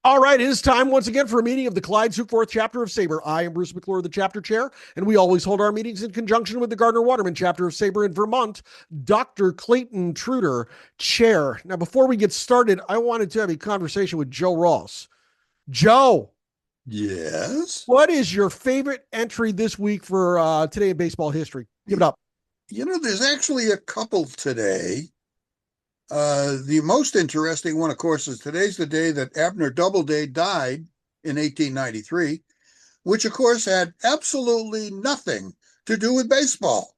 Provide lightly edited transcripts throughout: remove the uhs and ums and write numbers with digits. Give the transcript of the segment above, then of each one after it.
All right, it is time once again for a meeting of the Clyde Sukeforth Chapter of SABR. I am Bruce McClure, the chapter chair, and we always hold our meetings in conjunction with the Gardner-Waterman Chapter of SABR in Vermont. Dr. Clayton Truder, chair. Now, before we get started, I wanted to have a conversation with Joe Ross. Joe, Yes. what is your favorite entry this week for today in baseball history? Give it up. There's actually a couple today. The most interesting one, of course, is today's the day that Abner Doubleday died in 1893, which, of course, had absolutely nothing to do with baseball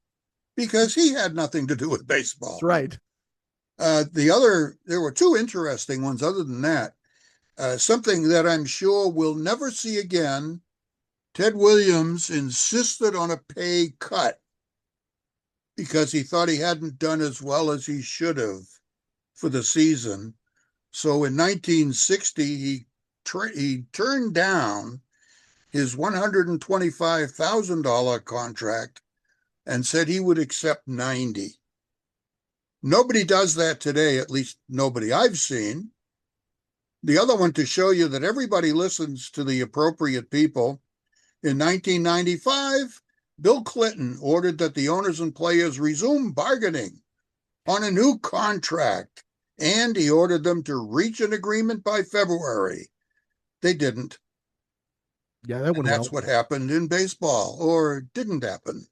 because he had nothing to do with That's baseball. right. There were two interesting ones other than that. Something that I'm sure we'll never see again. Ted Williams insisted on a pay cut because he thought he hadn't done as well as he should have for the season. So in 1960, he turned down his $125,000 contract and said he would accept 90. Nobody does that today, at least nobody I've seen. The other one, to show you that everybody listens to the appropriate people, in 1995, Bill Clinton ordered that the owners and players resume bargaining on a new contract, and he ordered them to reach an agreement by February. They didn't. Yeah, that And went that's well. what happened in baseball, or didn't happen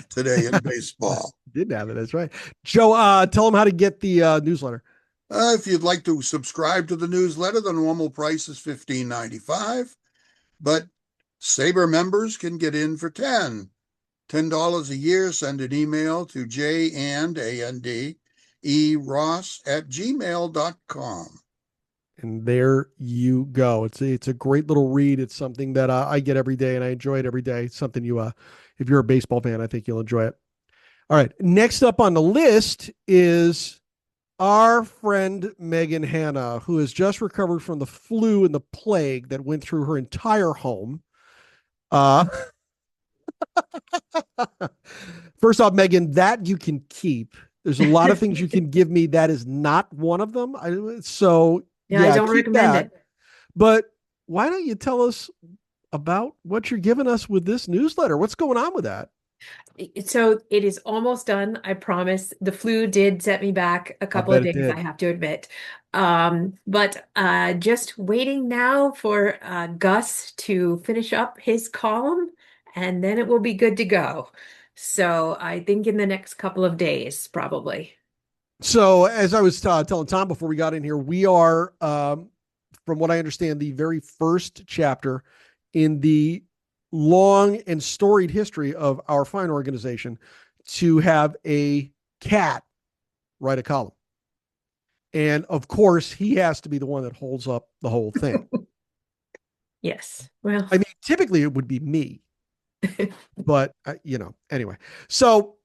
today in baseball. Didn't have it. That's right. Joe, tell them how to get the newsletter. If you'd like to subscribe to the newsletter, the normal price is $15.95, but SABR members can get in for $10 a year. Send an email to jandeross@gmail.com. And there you go. It's a great little read. It's something that I get every day, and I enjoy it every day. It's something if you're a baseball fan, I think you'll enjoy it. All right. Next up on the list is our friend Megan Hanna, who has just recovered from the flu and the plague that went through her entire home. Uh, First off, Megan, that you can keep. There's a lot of things you can give me. That is not one of them. So Yeah, I yeah, don't keep recommend that. But why don't you tell us about what you're giving us with this newsletter? What's going on with that? it. So it is almost done, I promise. The flu did set me back a I couple bet of it days, I did. have to admit. But just waiting now for Gus to finish up his column, and then it will be good to go. So I think in the next couple of days, probably. So as I was telling Tom before we got in here, we are, from what I understand, the very first chapter in the long and storied history of our fine organization to have a cat write a column. And of course, he has to be the one that holds up the whole thing. Yes. Well, I mean, typically it would be me, but anyway. So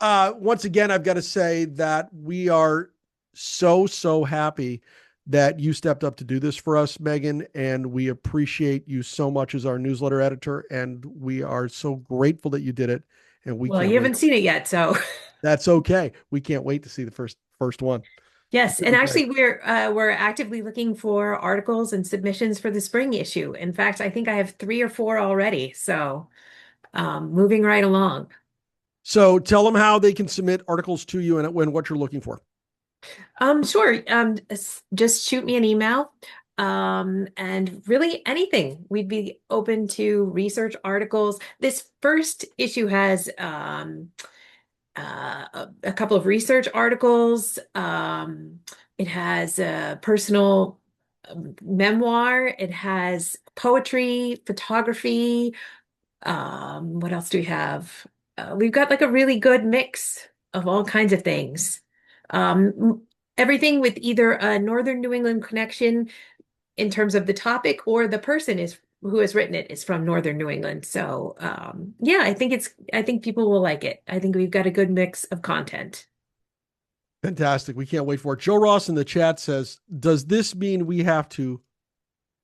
once again, I've got to say that we are so happy that you stepped up to do this for us, Megan, and we appreciate you so much as our newsletter editor, and we are so grateful that you did it. And we well, can't you wait. haven't seen it yet, so That's okay. We can't wait to see the first one. yes. It'll And be great. actually, we're actively looking for articles and submissions for the spring issue. In fact, I think I have 3 or 4 already. So moving right along. So tell them how they can submit articles to you and what you're looking for. Sure. Just shoot me an email. And really anything. We'd be open to research articles. This first issue has a couple of research articles. It has a personal memoir. It has poetry, photography. What else do we have? We've got like a really good mix of all kinds of things. Everything with either a Northern New England connection in terms of the topic or the person is who has written it is from Northern New England. So yeah, I think people will like it. I think we've got a good mix of content. Fantastic. We can't wait for it. Joe Ross in the chat says, does this mean we have to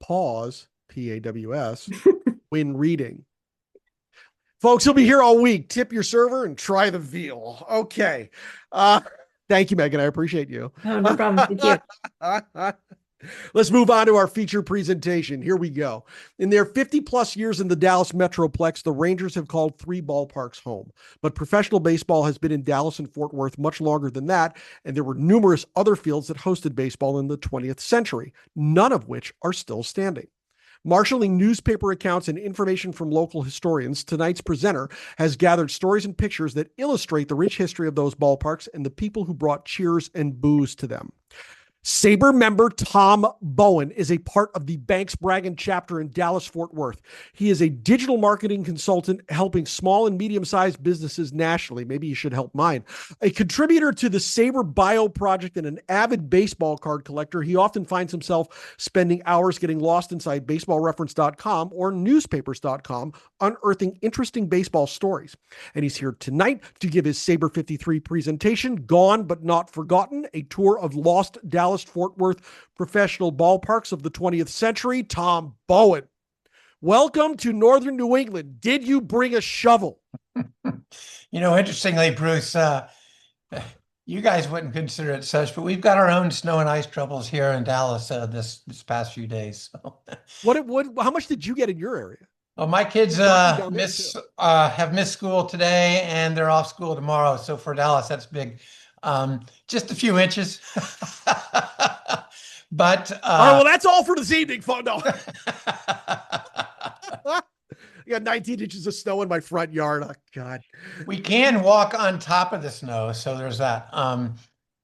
pause, PAWS, when reading? Folks, he'll be here all week. Tip your server and try the veal. Okay. Thank you, Megan. I appreciate you. Oh, no problem. Thank you. Let's move on to our feature presentation. Here we go. In their 50 plus years in the Dallas Metroplex, the Rangers have called 3 ballparks home. But professional baseball has been in Dallas and Fort Worth much longer than that, and there were numerous other fields that hosted baseball in the 20th century, none of which are still standing. Marshaling newspaper accounts and information from local historians, tonight's presenter has gathered stories and pictures that illustrate the rich history of those ballparks and the people who brought cheers and boos to them. SABR member Tom Bowen is a part of the Banks-Bragan Chapter in Dallas-Fort Worth. He is a digital marketing consultant helping small and medium-sized businesses nationally. Maybe you should help mine. A contributor to the SABR BioProject and an avid baseball card collector, he often finds himself spending hours getting lost inside baseballreference.com or newspapers.com, unearthing interesting baseball stories. And he's here tonight to give his SABR 53 presentation, Gone But Not Forgotten, a tour of lost Dallas Fort Worth professional ballparks of the 20th century. Tom Bowen, welcome to Northern New England. Did you bring a shovel? Interestingly, Bruce, you guys wouldn't consider it such, but we've got our own snow and ice troubles here in Dallas this past few days. So. How much did you get in your area? Well, my kids have missed school today and they're off school tomorrow. So for Dallas, that's big. Just a few inches. But all right, well, that's all for this evening, folks. No. I got 19 inches of snow in my front yard. Oh, God. We can walk on top of the snow, so there's that.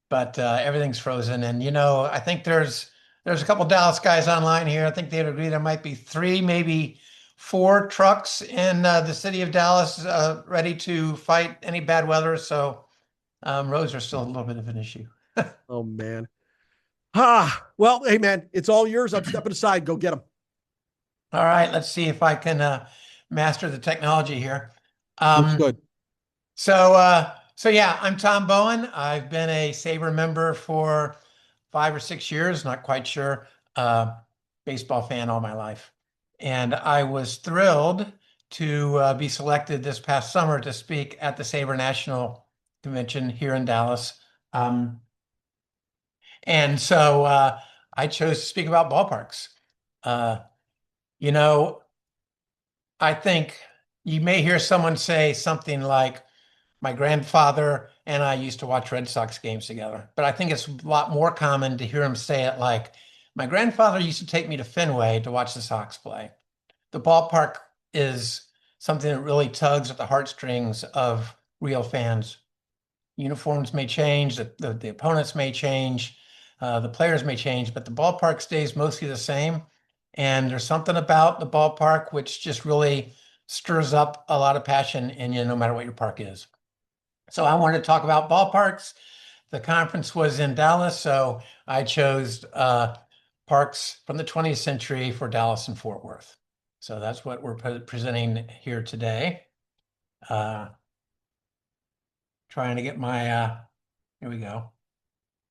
But everything's frozen. And I think there's a couple Dallas guys online here. I think they'd agree there might be 3, maybe 4 trucks in the city of Dallas ready to fight any bad weather. So roads are still a little bit of an issue. Oh, man. Well, hey, man, it's all yours. I'm stepping aside. Go get them. All right. Let's see if I can master the technology here. Looks good. So yeah, I'm Tom Bowen. I've been a SABR member for 5 or 6 years, not quite sure. Baseball fan all my life. And I was thrilled to be selected this past summer to speak at the SABR National Convention here in Dallas. And so I chose to speak about ballparks. I think you may hear someone say something like, my grandfather and I used to watch Red Sox games together. But I think it's a lot more common to hear him say it like, my grandfather used to take me to Fenway to watch the Sox play. The ballpark is something that really tugs at the heartstrings of real fans. Uniforms may change, the opponents may change, the players may change, but the ballpark stays mostly the same. And there's something about the ballpark which just really stirs up a lot of passion in you, no matter what your park is. So I wanted to talk about ballparks. The conference was in Dallas, so I chose parks from the 20th century for Dallas and Fort Worth. So that's what we're presenting here today. Trying to get my, here we go.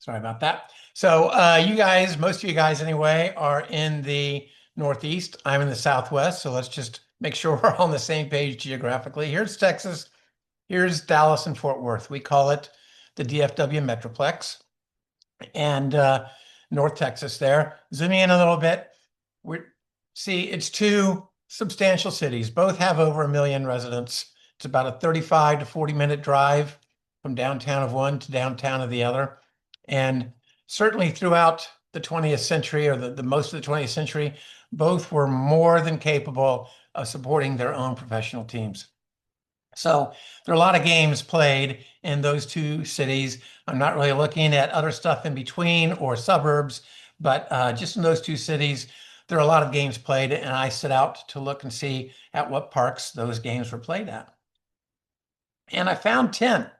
Sorry about that. So you guys, most of you guys anyway, are in the Northeast. I'm in the Southwest. So let's just make sure we're on the same page geographically. Here's Texas. Here's Dallas and Fort Worth. We call it the DFW Metroplex. And North Texas there. Zooming in a little bit. See, it's 2 substantial cities. Both have over 1 million residents. It's about a 35 to 40-minute drive from downtown of one to downtown of the other. And certainly throughout the 20th century, or the most of the 20th century, both were more than capable of supporting their own professional teams. So there are a lot of games played in those 2 cities. I'm not really looking at other stuff in between or suburbs, but just in those 2 cities, there are a lot of games played, and I set out to look and see at what parks those games were played at. And I found 10.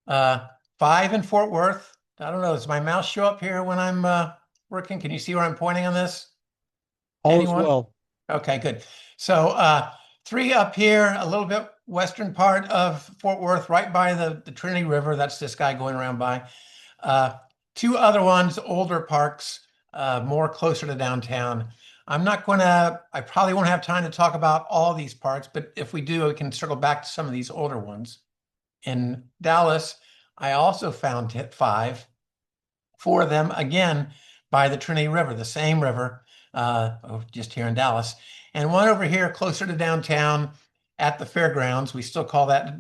5 in Fort Worth. I don't know, does my mouse show up here when I'm working? Can you see where I'm pointing on this? All is well. Okay, good. So 3 up here, a little bit western part of Fort Worth, right by the Trinity River. That's this guy going around by. 2 other ones, older parks, more closer to downtown. I probably won't have time to talk about all these parks, but if we do, we can circle back to some of these older ones. In Dallas, I also found 5. 4 of them, again, by the Trinity River, the same river, just here in Dallas, and one over here closer to downtown at the fairgrounds. We still call that,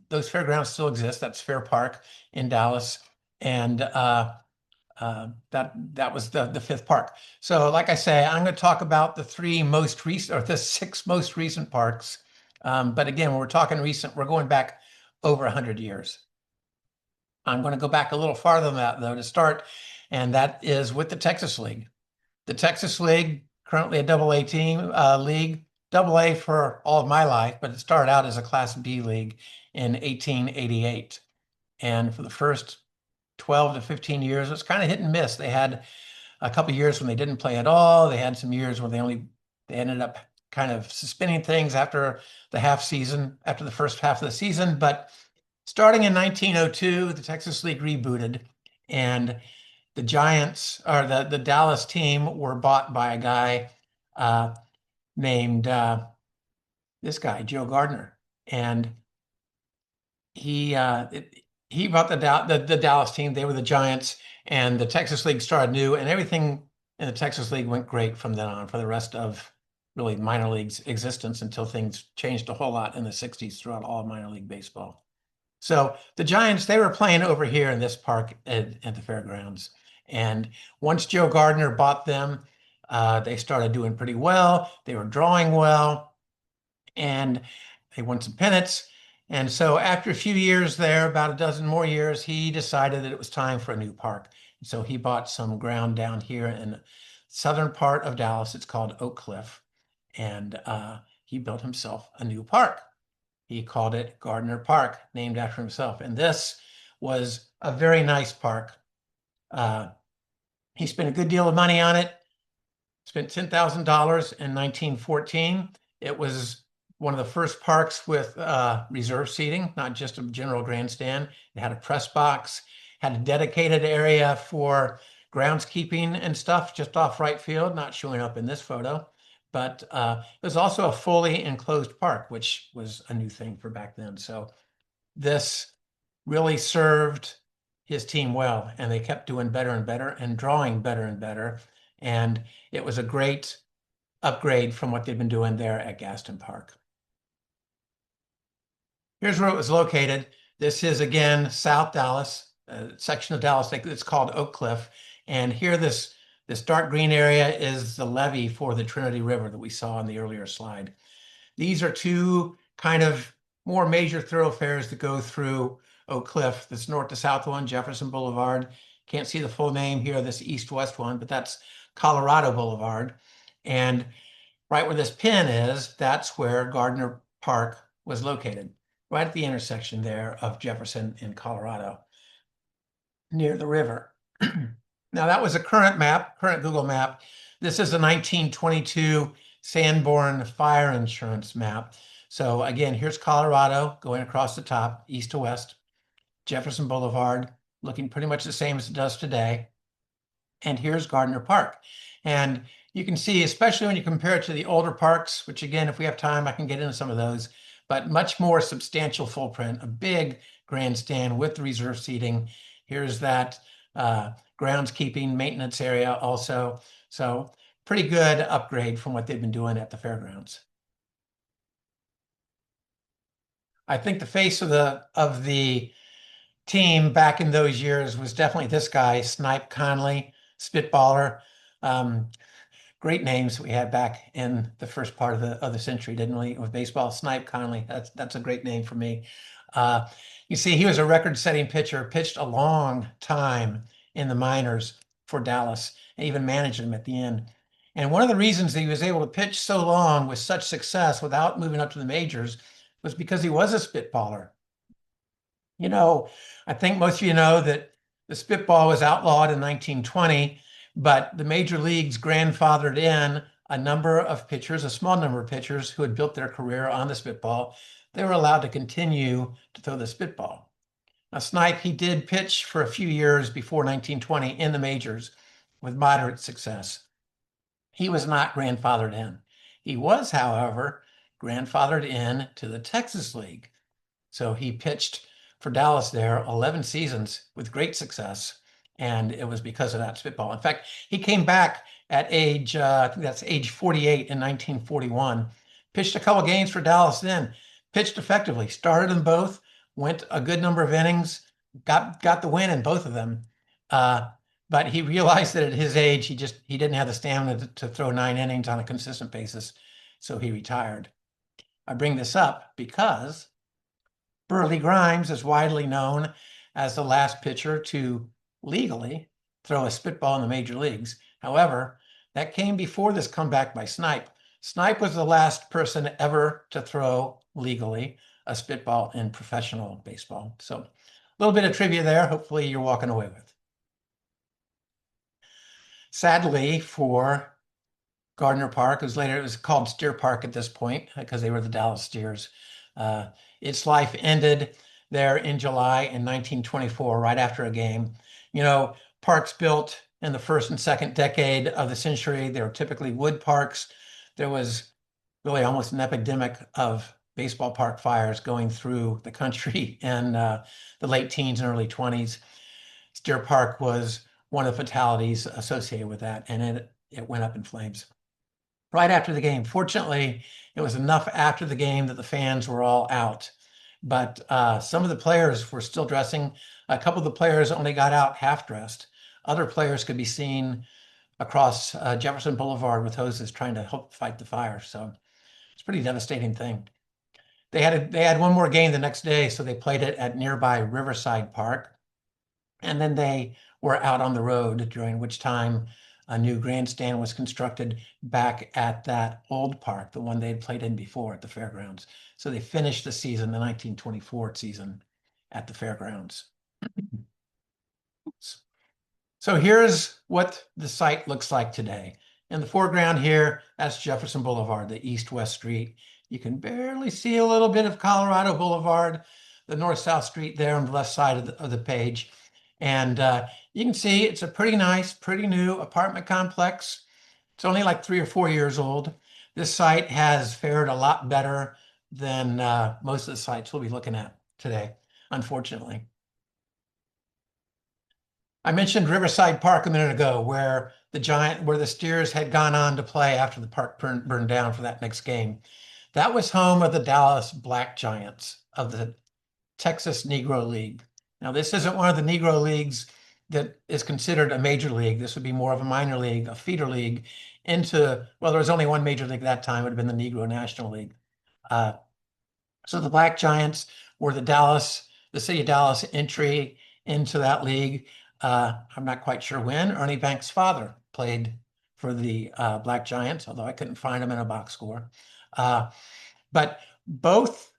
those fairgrounds still exist. That's Fair Park in Dallas. And that was the fifth park. So like I say, I'm going to talk about the three most recent, or the six most recent parks. But again, when we're talking recent, we're going back over 100 years. I'm going to go back a little farther than that, though, to start, and that is with the Texas League. The Texas League, currently a AA team league, AA for all of my life, but it started out as a Class B league in 1888. And for the first 12 to 15 years, it was kind of hit and miss. They had a couple years when they didn't play at all. They had some years where they ended up kind of suspending things after the after the first half of the season. But starting in 1902, the Texas League rebooted, and the Giants, or the Dallas team, were bought by a guy named this guy, Joe Gardner. And he bought the Dallas team. They were the Giants, and the Texas League started new, and everything in the Texas League went great from then on for the rest of really minor league's existence until things changed a whole lot in the 60s throughout all of minor league baseball. So the Giants, they were playing over here in this park at the fairgrounds. And once Joe Gardner bought them, they started doing pretty well. They were drawing well, and they won some pennants. And so after a few years there, about a dozen more years, he decided that it was time for a new park. So he bought some ground down here in the southern part of Dallas. It's called Oak Cliff. And he built himself a new park. He called it Gardner Park, named after himself. And this was a very nice park. He spent a good deal of money on it, spent $10,000 in 1914. It was one of the first parks with reserve seating, not just a general grandstand. It had a press box, had a dedicated area for groundskeeping and stuff just off right field, not showing up in this photo. But it was also a fully enclosed park, which was a new thing for back then. So this really served his team well, and they kept doing better and better and drawing better and better. And it was a great upgrade from what they've been doing there at Gaston Park. Here's where it was located. This is, again, South Dallas, a section of Dallas. It's called Oak Cliff. And here, this dark green area is the levee for the Trinity River that we saw in the earlier slide. These are two kind of more major thoroughfares that go through Oak Cliff. This north to south one, Jefferson Boulevard. Can't see the full name here, this east-west one, but that's Colorado Boulevard. And right where this pin is, that's where Gardner Park was located, right at the intersection there of Jefferson and Colorado, near the river. Now, that was a current Google map. This is a 1922 Sanborn fire insurance map. So again, here's Colorado going across the top, east to west. Jefferson Boulevard, looking pretty much the same as it does today. And here's Gardner Park. And you can see, especially when you compare it to the older parks, which again, if we have time, I can get into some of those, but much more substantial footprint, a big grandstand with the reserve seating. Here's that groundskeeping maintenance area also. So pretty good upgrade from what they've been doing at the fairgrounds. I think the face of the team back in those years was definitely this guy, Snipe Conley, spitballer. Great names we had back in the first part of the century, didn't we? With baseball, Snipe Conley. That's a great name for me. You see, he was a record-setting pitcher, pitched a long time in the minors for Dallas, and even managed them at the end. And one of the reasons that he was able to pitch so long with such success without moving up to the majors was because he was a spitballer. You know, I think most of you know that the spitball was outlawed in 1920, but the major leagues grandfathered in a number of pitchers, a small number of pitchers who had built their career on the spitball. They were allowed to continue to throw the spitball. Now, Snipe, he did pitch for a few years before 1920 in the majors with moderate success. He was not grandfathered in. He was, however, grandfathered in to the Texas League. So he pitched for Dallas there 11 seasons with great success. And it was because of that spitball. In fact, he came back at age, I think that's age 48 in 1941, pitched a couple games for Dallas then, pitched effectively, started them both, went a good number of innings, got the win in both of them. But he realized that at his age, he didn't have the stamina to throw 9 innings on a consistent basis, so he retired. I bring this up because Burley Grimes is widely known as the last pitcher to legally throw a spitball in the major leagues. However, that came before this comeback by Snipe. Snipe was the last person ever to throw legally a spitball in professional baseball. So a little bit of trivia there. Hopefully you're walking away with. Sadly for Gardner Park, it was called Steer Park at this point because they were the Dallas Steers. Its life ended there in July in 1924, right after a game. You know, parks built in the first and second decade of the century, they were typically wood parks. There was really almost an epidemic of baseball park fires going through the country in the late teens and early 20s. Steer Park was one of the fatalities associated with that, and it went up in flames right after the game. Fortunately, it was enough after the game that the fans were all out. But some of the players were still dressing. A couple of the players only got out half dressed. Other players could be seen across Jefferson Boulevard with hoses trying to help fight the fire. So it's a pretty devastating thing. They had one more game the next day, so they played it at nearby Riverside Park. And then they were out on the road, during which time a new grandstand was constructed back at that old park, the one they had played in before at the fairgrounds. So they finished the season, the 1924 season, at the fairgrounds. So here's what the site looks like today. In the foreground here, that's Jefferson Boulevard, the east-west street. You can barely see a little bit of Colorado Boulevard, the north-south street there on the left side of the page. And you can see it's a pretty nice, pretty new apartment complex. It's only like 3 or 4 years old. This site has fared a lot better than most of the sites we'll be looking at today, unfortunately. I mentioned Riverside Park a minute ago, where the Steers had gone on to play after the park burned down for that next game. That was home of the Dallas Black Giants of the Texas Negro League. Now, this isn't one of the Negro leagues that is considered a major league. This would be more of a minor league, a feeder league well, there was only one major league at that time. It would have been the Negro National League. So the Black Giants were the city of Dallas entry into that league. I'm not quite sure when. Ernie Banks' father played for the Black Giants, although I couldn't find him in a box score. But both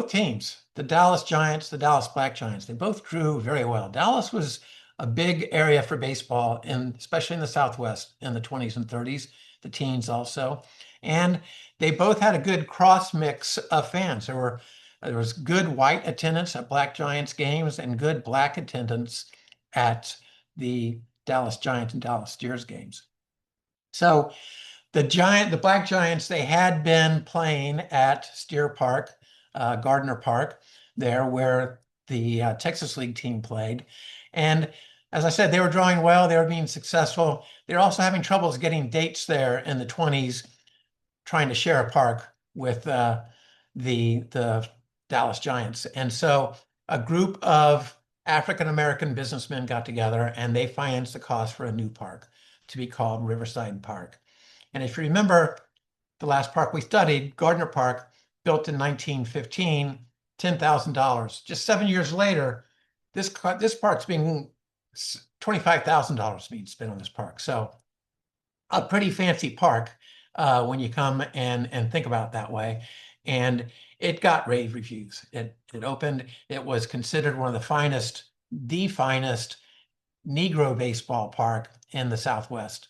teams, the Dallas Giants, the Dallas Black Giants, they both grew very well. Dallas was a big area for baseball, especially in the Southwest in the 20s and 30s, the teens also. And they both had a good cross mix of fans. There was good white attendance at Black Giants games and good black attendance at the Dallas Giants and Dallas Steers games. So the Black Giants, they had been playing at Steer Park, Gardner Park, there where the Texas League team played. And as I said, they were drawing well. They were being successful. They were also having troubles getting dates there in the 20s, trying to share a park with the Dallas Giants. And so a group of African-American businessmen got together and they financed the cost for a new park to be called Riverside Park. And if you remember the last park we studied, Gardner Park, built in 1915, $10,000. Just 7 years later, this park's being $25,000 being spent on this park. So a pretty fancy park when you come and think about it that way. And it got rave reviews. It opened, it was considered one of the finest Negro baseball park in the Southwest.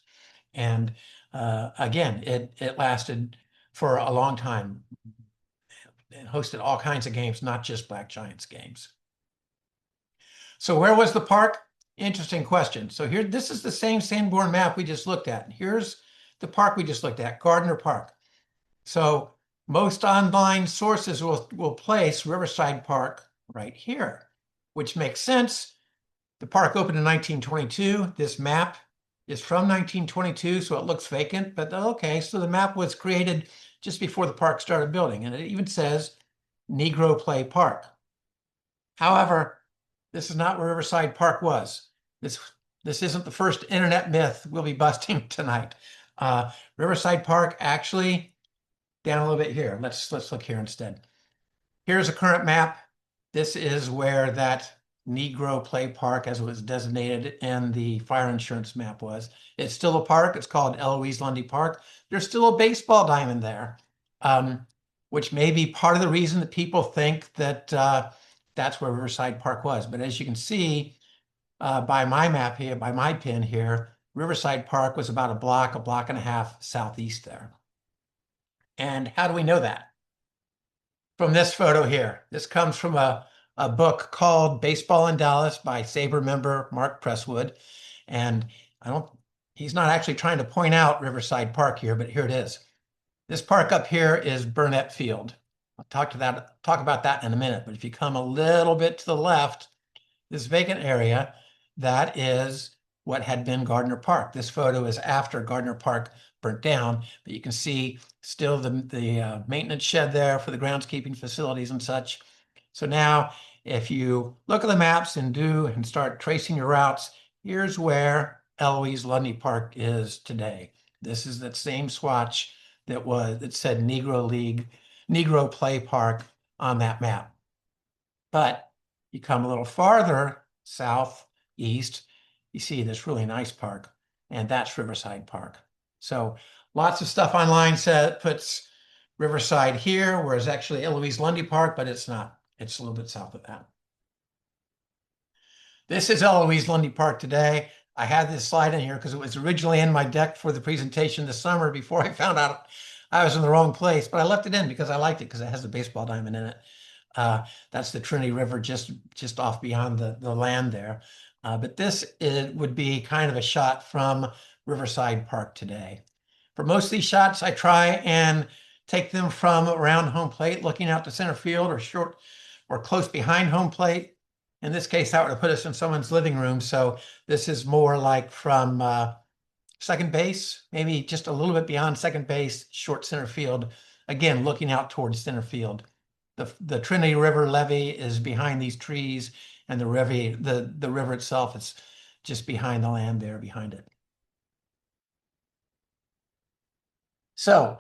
And again, it lasted for a long time. It hosted all kinds of games, not just Black Giants games. So where was the park? Interesting question. So here, this is the same Sanborn map we just looked at. Here's the park we just looked at, Gardner Park. So most online sources will place Riverside Park right here, which makes sense. The park opened in 1922. This map is from 1922, so it looks vacant, but okay, so the map was created just before the park started building, and it even says Negro Play Park. However, this is not where Riverside Park was. This isn't the first internet myth we'll be busting tonight. Riverside Park actually, down a little bit here. Let's look here instead. Here's a current map. This is where that Negro Play Park, as it was designated in the fire insurance map, was. It's still a park. It's called Eloise Lundy Park. There's still a baseball diamond there, which may be part of the reason that people think that that's where Riverside Park was. But as you can see by my map here, by my pin here, Riverside Park was about a block and a half southeast there. And how do we know that? From this photo here. This comes from a book called Baseball in Dallas by SABR member Mark Presswood. And he's not actually trying to point out Riverside Park here, but here it is. This park up here is Burnett Field. I'll talk about that in a minute. But if you come a little bit to the left, this vacant area, that is what had been Gardner Park. This photo is after Gardner Park burnt down, but you can see still the maintenance shed there for the groundskeeping facilities and such. So now, if you look at the maps and start tracing your routes, here's where Eloise Lundy Park is today. This is that same swatch that said Negro Play Park on that map. But you come a little farther southeast, you see this really nice park, and that's Riverside Park. So lots of stuff online puts Riverside here, whereas actually Eloise Lundy Park, but it's not. It's a little bit south of that. This is Eloise Lundy Park today. I had this slide in here because it was originally in my deck for the presentation this summer before I found out I was in the wrong place, but I left it in because I liked it because it has a baseball diamond in it. That's the Trinity River just off beyond the land there. But this would be kind of a shot from Riverside Park today. For most of these shots, I try and take them from around home plate, looking out to center field or close behind home plate. In this case, that would have put us in someone's living room. So this is more like from second base, maybe just a little bit beyond second base, short center field. Again, looking out towards center field. The Trinity River levee is behind these trees, and the river itself is just behind the land there, behind it. So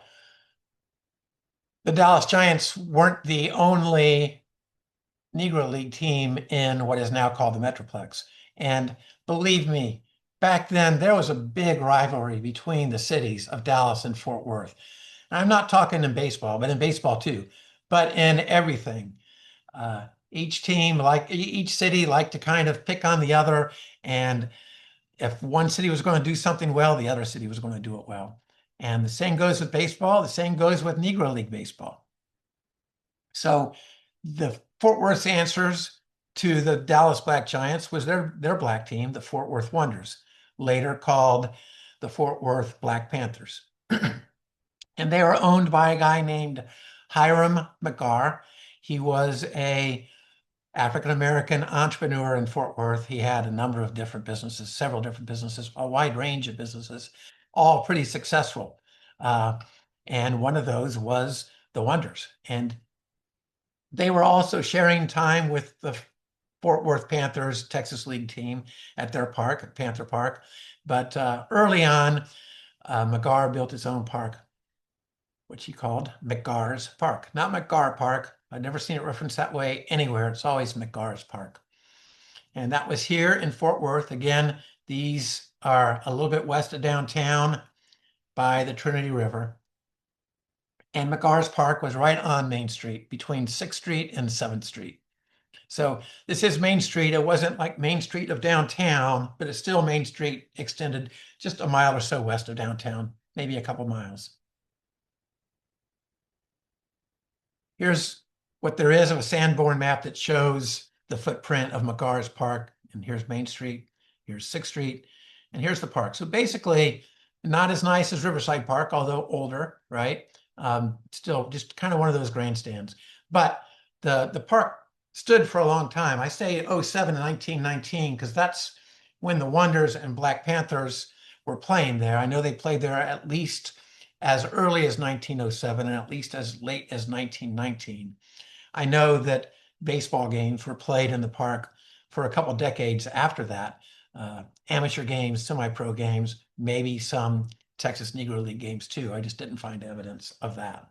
the Dallas Giants weren't the only Negro League team in what is now called the Metroplex. And believe me, back then there was a big rivalry between the cities of Dallas and Fort Worth. And I'm not talking in baseball, but in baseball too, but in everything. Each city liked to kind of pick on the other. And if one city was going to do something well, the other city was going to do it well. And the same goes with baseball. The same goes with Negro League baseball. So the Fort Worth's answers to the Dallas Black Giants was their black team, the Fort Worth Wonders, later called the Fort Worth Black Panthers. And they were owned by a guy named Hiram McGarr. He was a African-American entrepreneur in Fort Worth. He had a number of different businesses, several different businesses, a wide range of businesses, all pretty successful. And one of those was the Wonders. And they were also sharing time with the Fort Worth Panthers Texas League team at their park, at Panther Park. But early on, McGarr built his own park, which he called McGarr's Park. Not McGarr Park. I've never seen it referenced that way anywhere. It's always McGarr's Park. And that was here in Fort Worth. Again, these are a little bit west of downtown by the Trinity River. And McGarr's Park was right on Main Street, between 6th Street and 7th Street. So this is Main Street. It wasn't like Main Street of downtown, but it's still Main Street extended just a mile or so west of downtown, maybe a couple miles. Here's what there is of a Sanborn map that shows the footprint of McGarr's Park. And here's Main Street, here's 6th Street, and here's the park. So basically, not as nice as Riverside Park, although older, right? Still just kind of one of those grandstands. But the park stood for a long time. I say '07 to 1919 because that's when the Wonders and Black Panthers were playing there. I know they played there at least as early as 1907 and at least as late as 1919. I know that baseball games were played in the park for a couple decades after that. Amateur games, semi-pro games, maybe some Texas Negro League games too. I just didn't find evidence of that.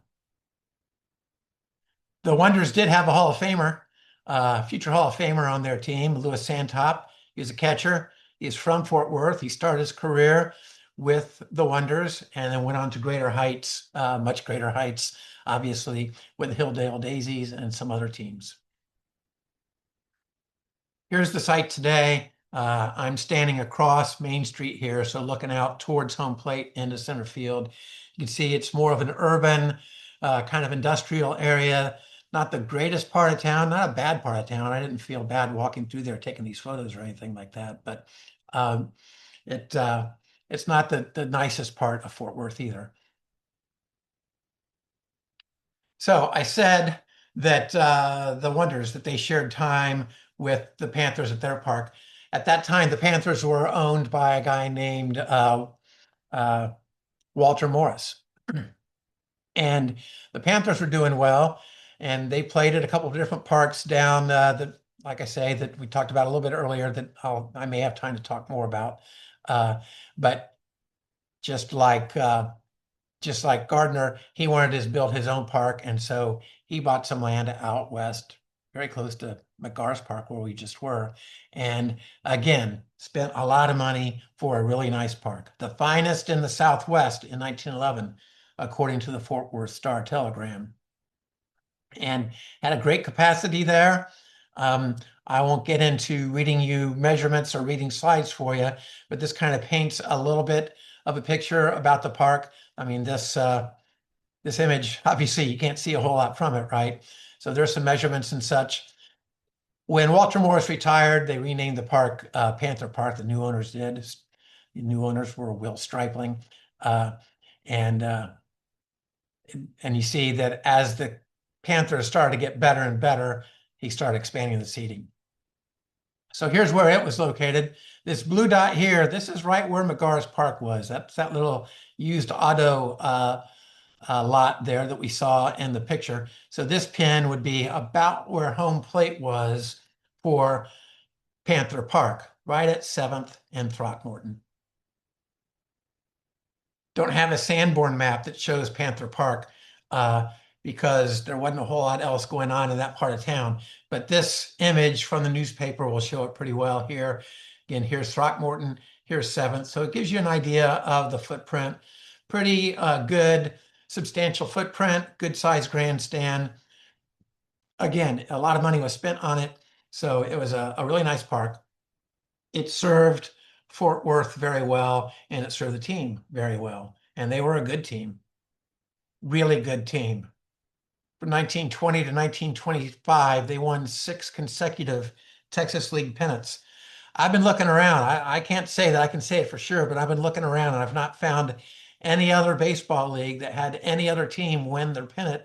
The Wonders did have a Hall of Famer, future Hall of Famer on their team, Louis Santop. He was a catcher. He's from Fort Worth. He started his career with the Wonders and then went on to greater heights, much greater heights, obviously, with the Hilldale Daisies and some other teams. Here's the site today. I'm standing across Main Street here, so looking out towards home plate into center field. You can see it's more of an urban, kind of industrial area. Not the greatest part of town, not a bad part of town. I didn't feel bad walking through there taking these photos or anything like that, but it's not the nicest part of Fort Worth either. So I said that the Wonders, that they shared time with the Panthers at their park. At that time, the Panthers were owned by a guy named Walter Morris. And the Panthers were doing well, and they played at a couple of different parks down that, like I say, that we talked about a little bit earlier that I may have time to talk more about. But just like Gardner, he wanted to build his own park, and so he bought some land out west, very close to McGar's Park, where we just were. And again, spent a lot of money for a really nice park, the finest in the Southwest in 1911, according to the Fort Worth Star-Telegram, and had a great capacity there. I won't get into reading you measurements or reading slides for you, but this kind of paints a little bit of a picture about the park. I mean, this image, obviously you can't see a whole lot from it, right? So there's some measurements and such. When Walter Morris retired, they renamed the park Panther Park. The new owners did. The new owners were Will Stripling. And you see that as the Panthers started to get better and better, he started expanding the seating. So here's where it was located. This blue dot here, this is right where McGar's Park was. That's that little used auto lot there that we saw in the picture. So this pin would be about where home plate was for Panther Park, right at 7th and Throckmorton. Don't have a Sanborn map that shows Panther Park because there wasn't a whole lot else going on in that part of town. But this image from the newspaper will show it pretty well here. Again, here's Throckmorton, here's 7th. So it gives you an idea of the footprint. Pretty good, substantial footprint, good sized grandstand. Again, a lot of money was spent on it. So it was a really nice park. It served Fort Worth very well, and it served the team very well. And they were a good team, really good team. From 1920 to 1925, they won 6 consecutive Texas League pennants. I've been looking around. I can't say that I can say it for sure, but I've been looking around and I've not found any other baseball league that had any other team win their pennant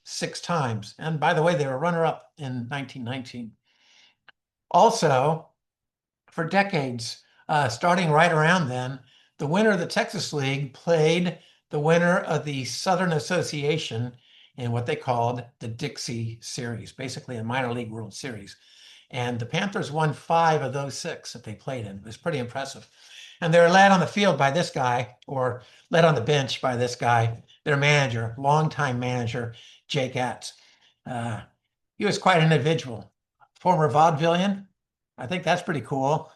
6 times. And by the way, they were runner-up in 1919. Also, for decades, starting right around then, the winner of the Texas League played the winner of the Southern Association in what they called the Dixie Series, basically a minor league World Series. And the Panthers won 5 of those 6 that they played in. It was pretty impressive. And they were led on the field by this guy, or led on the bench by this guy, their manager, longtime manager, Jake Atz. He was quite an individual. Former vaudevillian. I think that's pretty cool.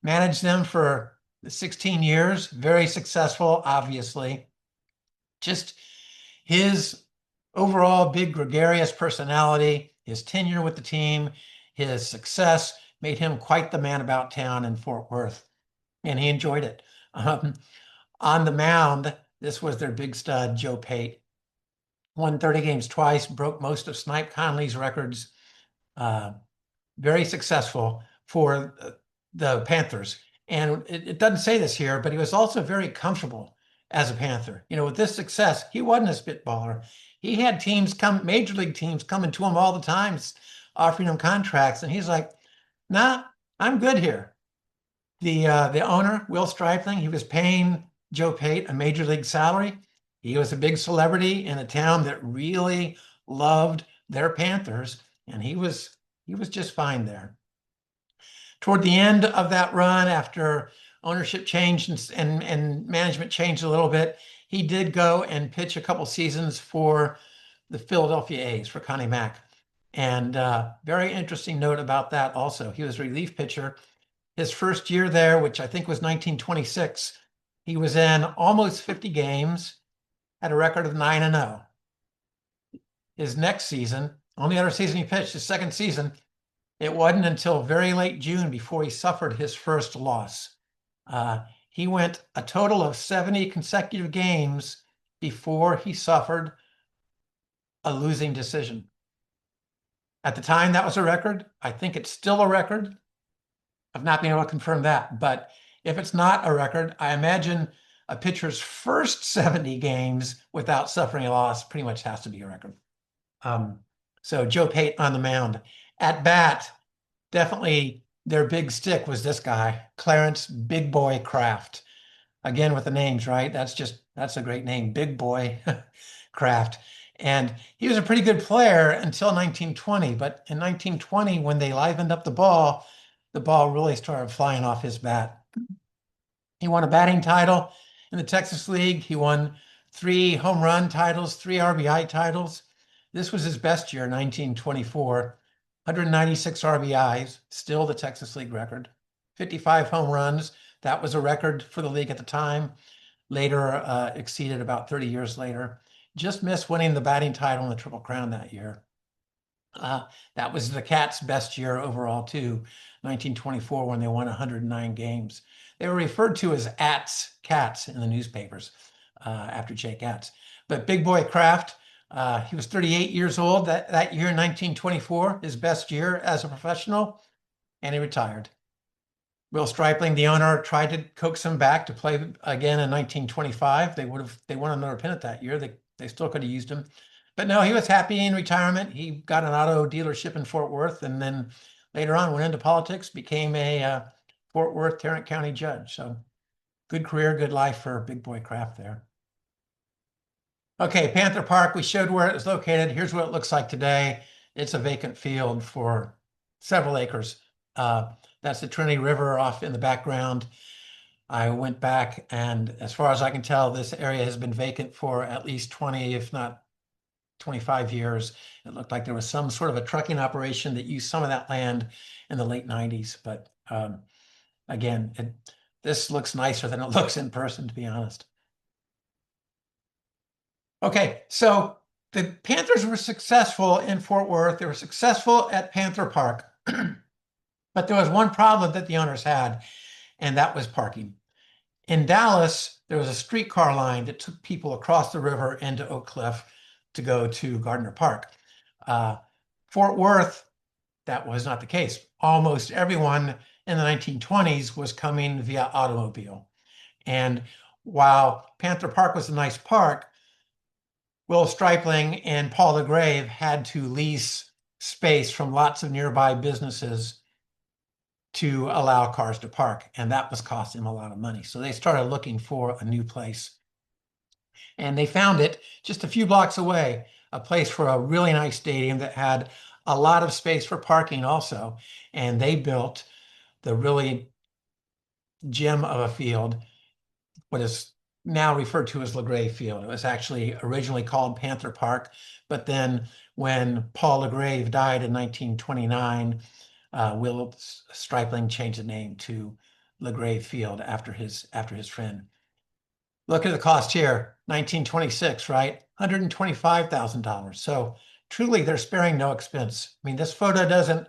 Managed them for 16 years, very successful, obviously. Just his overall big gregarious personality, his tenure with the team, his success made him quite the man about town in Fort Worth, and he enjoyed it. On the mound, this was their big stud, Joe Pate. Won 30 games twice, broke most of Snipe Conley's records. Very successful for the Panthers. And it doesn't say this here, but he was also very comfortable as a Panther. You know, with this success, he wasn't a spitballer. He had teams major league teams coming to him all the time, offering him contracts, and he's like, "Nah, I'm good here." The owner, Will Stripling, he was paying Joe Pate a major league salary. He was a big celebrity in a town that really loved their Panthers, and he was just fine there. Toward the end of that run, after ownership changed and management changed a little bit, he did go and pitch a couple seasons for the Philadelphia A's for Connie Mack. And very interesting note about that also. He was a relief pitcher. His first year there, which I think was 1926, he was in almost 50 games, had a record of 9-0. His next season, only other season he pitched, his second season, it wasn't until very late June before he suffered his first loss. He went a total of 70 consecutive games before he suffered a losing decision. At the time, that was a record. I think it's still a record. I've not been able to confirm that. But if it's not a record, I imagine a pitcher's first 70 games without suffering a loss pretty much has to be a record. So Joe Pate on the mound. At bat, definitely their big stick was this guy, Clarence Big Boy Kraft. Again, with the names, right? That's a great name, Big Boy Kraft. And he was a pretty good player until 1920. But in 1920, when they livened up the ball really started flying off his bat. He won a batting title in the Texas League. He won 3 home run titles, 3 RBI titles. This was his best year, 1924. 196 RBIs, still the Texas League record. 55 home runs. That was a record for the league at the time. Later exceeded about 30 years later. Just missed winning the batting title in the Triple Crown that year. That was the Cats' best year overall, too, 1924, when they won 109 games. They were referred to as At's Cats in the newspapers after Jake Atz. But Big Boy Kraft, he was 38 years old that year in 1924, his best year as a professional, and he retired. Will Stripling, the owner, tried to coax him back to play again in 1925. They won another pennant that year. They still could have used him. But no, he was happy in retirement. He got an auto dealership in Fort Worth, and then later on went into politics, became a Fort Worth, Tarrant County judge. So good career, good life for Big Boy Kraft there. Okay, Panther Park, we showed where it was located. Here's what it looks like today. It's a vacant field for several acres. That's the Trinity River off in the background. I went back, and as far as I can tell, this area has been vacant for at least 20, if not 25 years. It looked like there was some sort of a trucking operation that used some of that land in the late 90s. But again, this looks nicer than it looks in person, to be honest. Okay, so the Panthers were successful in Fort Worth. They were successful at Panther Park. But there was one problem that the owners had, and that was parking. In Dallas, there was a streetcar line that took people across the river into Oak Cliff to go to Gardner Park. Fort Worth, that was not the case. Almost everyone in the 1920s was coming via automobile. And while Panther Park was a nice park, Will Stripling and Paul LeGrave had to lease space from lots of nearby businesses to allow cars to park, and that was costing them a lot of money. So they started looking for a new place. And they found it just a few blocks away, a place for a really nice stadium that had a lot of space for parking also. And they built the really gem of a field, what is now referred to as LeGrave Field. It was actually originally called Panther Park, but then when Paul LeGrave died in 1929, Will Stripling changed the name to LeGrave Field after his friend. Look at the cost here, 1926, right? $125,000. So truly, they're sparing no expense. I mean, this photo doesn't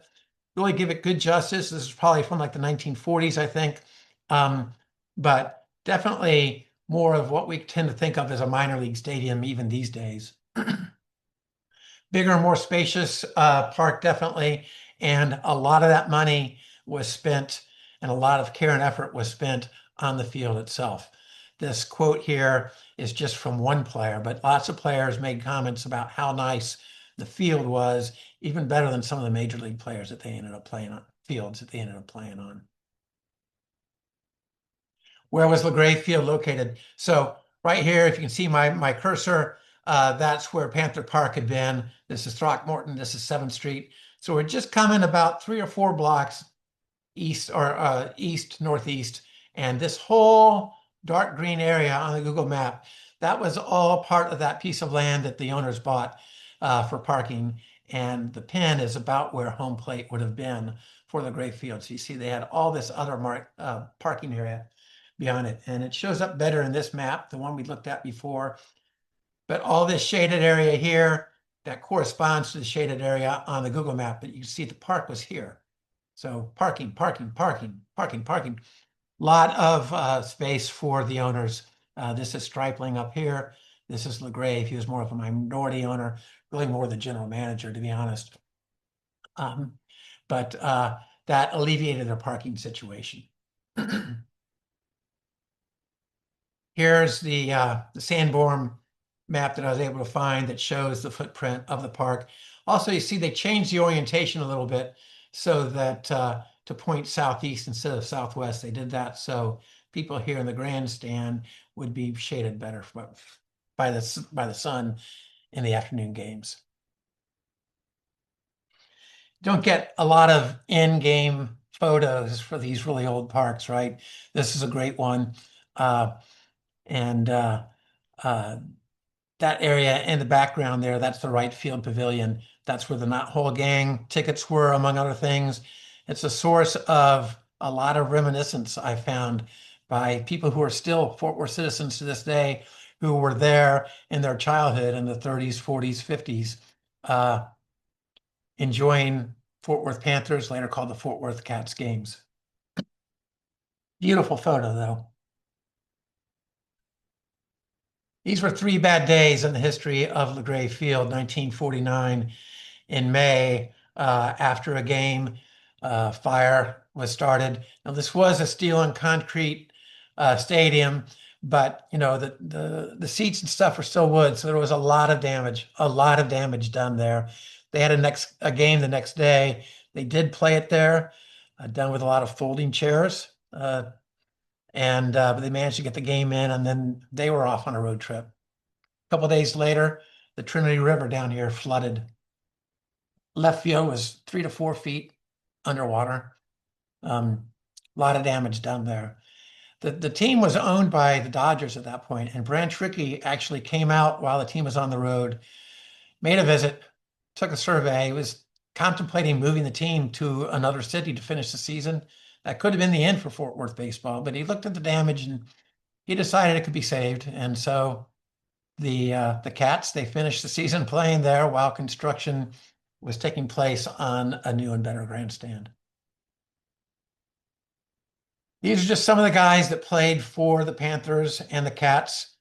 really give it good justice. This is probably from like the 1940s, I think. But definitely more of what we tend to think of as a minor league stadium even these days. Bigger, more spacious park, definitely. And a lot of that money was spent, and a lot of care and effort was spent on the field itself. This quote here is just from one player, but lots of players made comments about how nice the field was, even better than some of the major league players that they ended up playing on, fields that they ended up playing on. Where was LaGrave Field located? So right here, if you can see my cursor, that's where Panther Park had been. This is Throckmorton. This is 7th Street. So we're just coming about 3 or 4 blocks east or east northeast, and this whole dark green area on the Google map, that was all part of that piece of land that the owners bought for parking. And the pin is about where home plate would have been for the LaGrave Field. So you see they had all this other parking area beyond it, and it shows up better in this map, the one we looked at before. But all this shaded area here, that corresponds to the shaded area on the Google map, but you can see the park was here. So parking, parking, parking, parking, parking. Lot of space for the owners. This is Stripling up here. This is LaGrave. He was more of a minority owner, really more the general manager, to be honest. But that alleviated their parking situation. Here's the Sanborn map that I was able to find that shows the footprint of the park. Also, you see they changed the orientation a little bit so that to point southeast instead of southwest. They did that so people here in the grandstand would be shaded better by the sun in the afternoon games. Don't get a lot of in-game photos for these really old parks, right? This is a great one. That area in the background there, that's the right field pavilion. That's where the Knot Hole Gang tickets were, among other things. It's a source of a lot of reminiscence I found by people who are still Fort Worth citizens to this day, who were there in their childhood in the 30s, 40s, 50s, enjoying Fort Worth Panthers, later called the Fort Worth Cats games. Beautiful photo, though. These were 3 bad days in the history of LaGrave Field, 1949 in May, after a game, fire was started. Now, this was a steel and concrete stadium, but you know the seats and stuff were still wood, so there was a lot of damage done there. They had a game the next day. They did play it there, done with a lot of folding chairs. But they managed to get the game in, and then they were off on a road trip. A couple days later, the Trinity River down here flooded. Left field was 3 to 4 feet underwater. A lot of damage done there. The team was owned by the Dodgers at that point, and Branch Rickey actually came out while the team was on the road, made a visit, took a survey, was contemplating moving the team to another city to finish the season. That could have been the end for Fort Worth baseball, but he looked at the damage and he decided it could be saved. And so the Cats, they finished the season playing there while construction was taking place on a new and better grandstand. These are just some of the guys that played for the Panthers and the Cats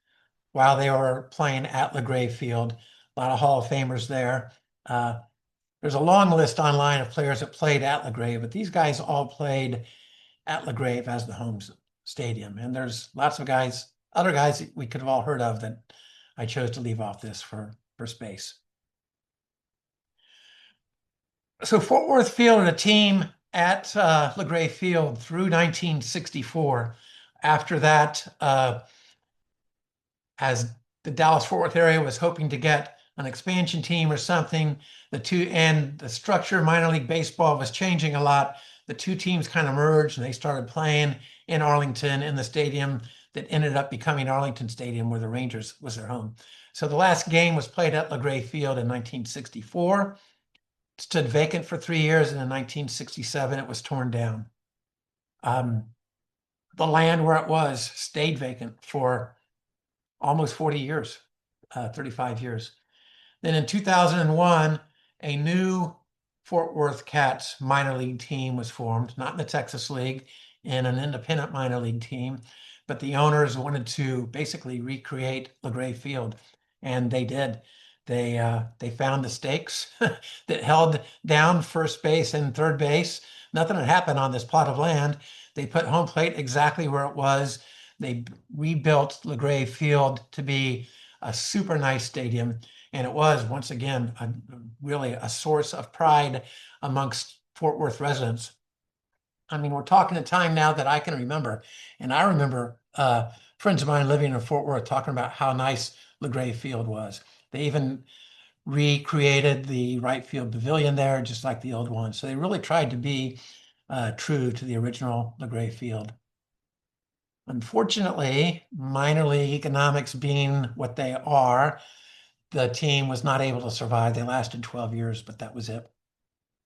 while they were playing at LaGrave Field. A lot of Hall of Famers there. There's a long list online of players that played at LaGrave, but these guys all played at LaGrave as the home stadium. And there's lots of guys, other guys that we could have all heard of that I chose to leave off this for space. So Fort Worth fielded a team at LaGrave Field through 1964. After that, as the Dallas-Fort Worth area was hoping to get an expansion team or something, the structure of minor league baseball was changing a lot. The 2 teams kind of merged and they started playing in Arlington in the stadium that ended up becoming Arlington Stadium, where the Rangers was their home. So the last game was played at LaGrave Field in 1964. It stood vacant for 3 years, and in 1967 it was torn down. The land where it was stayed vacant for almost 40 years, 35 years. Then in 2001, a new Fort Worth Cats minor league team was formed, not in the Texas League, in an independent minor league team, but the owners wanted to basically recreate LaGrave Field, and they did. They found the stakes that held down first base and third base. Nothing had happened on this plot of land. They put home plate exactly where it was. They rebuilt LaGrave Field to be a super nice stadium. And it was, once again, really a source of pride amongst Fort Worth residents. I mean, we're talking a time now that I can remember. And I remember friends of mine living in Fort Worth talking about how nice LaGrave Field was. They even recreated the right field pavilion there, just like the old one. So they really tried to be true to the original LaGrave Field. Unfortunately, minor league economics being what they are, the team was not able to survive. They lasted 12 years, but that was it.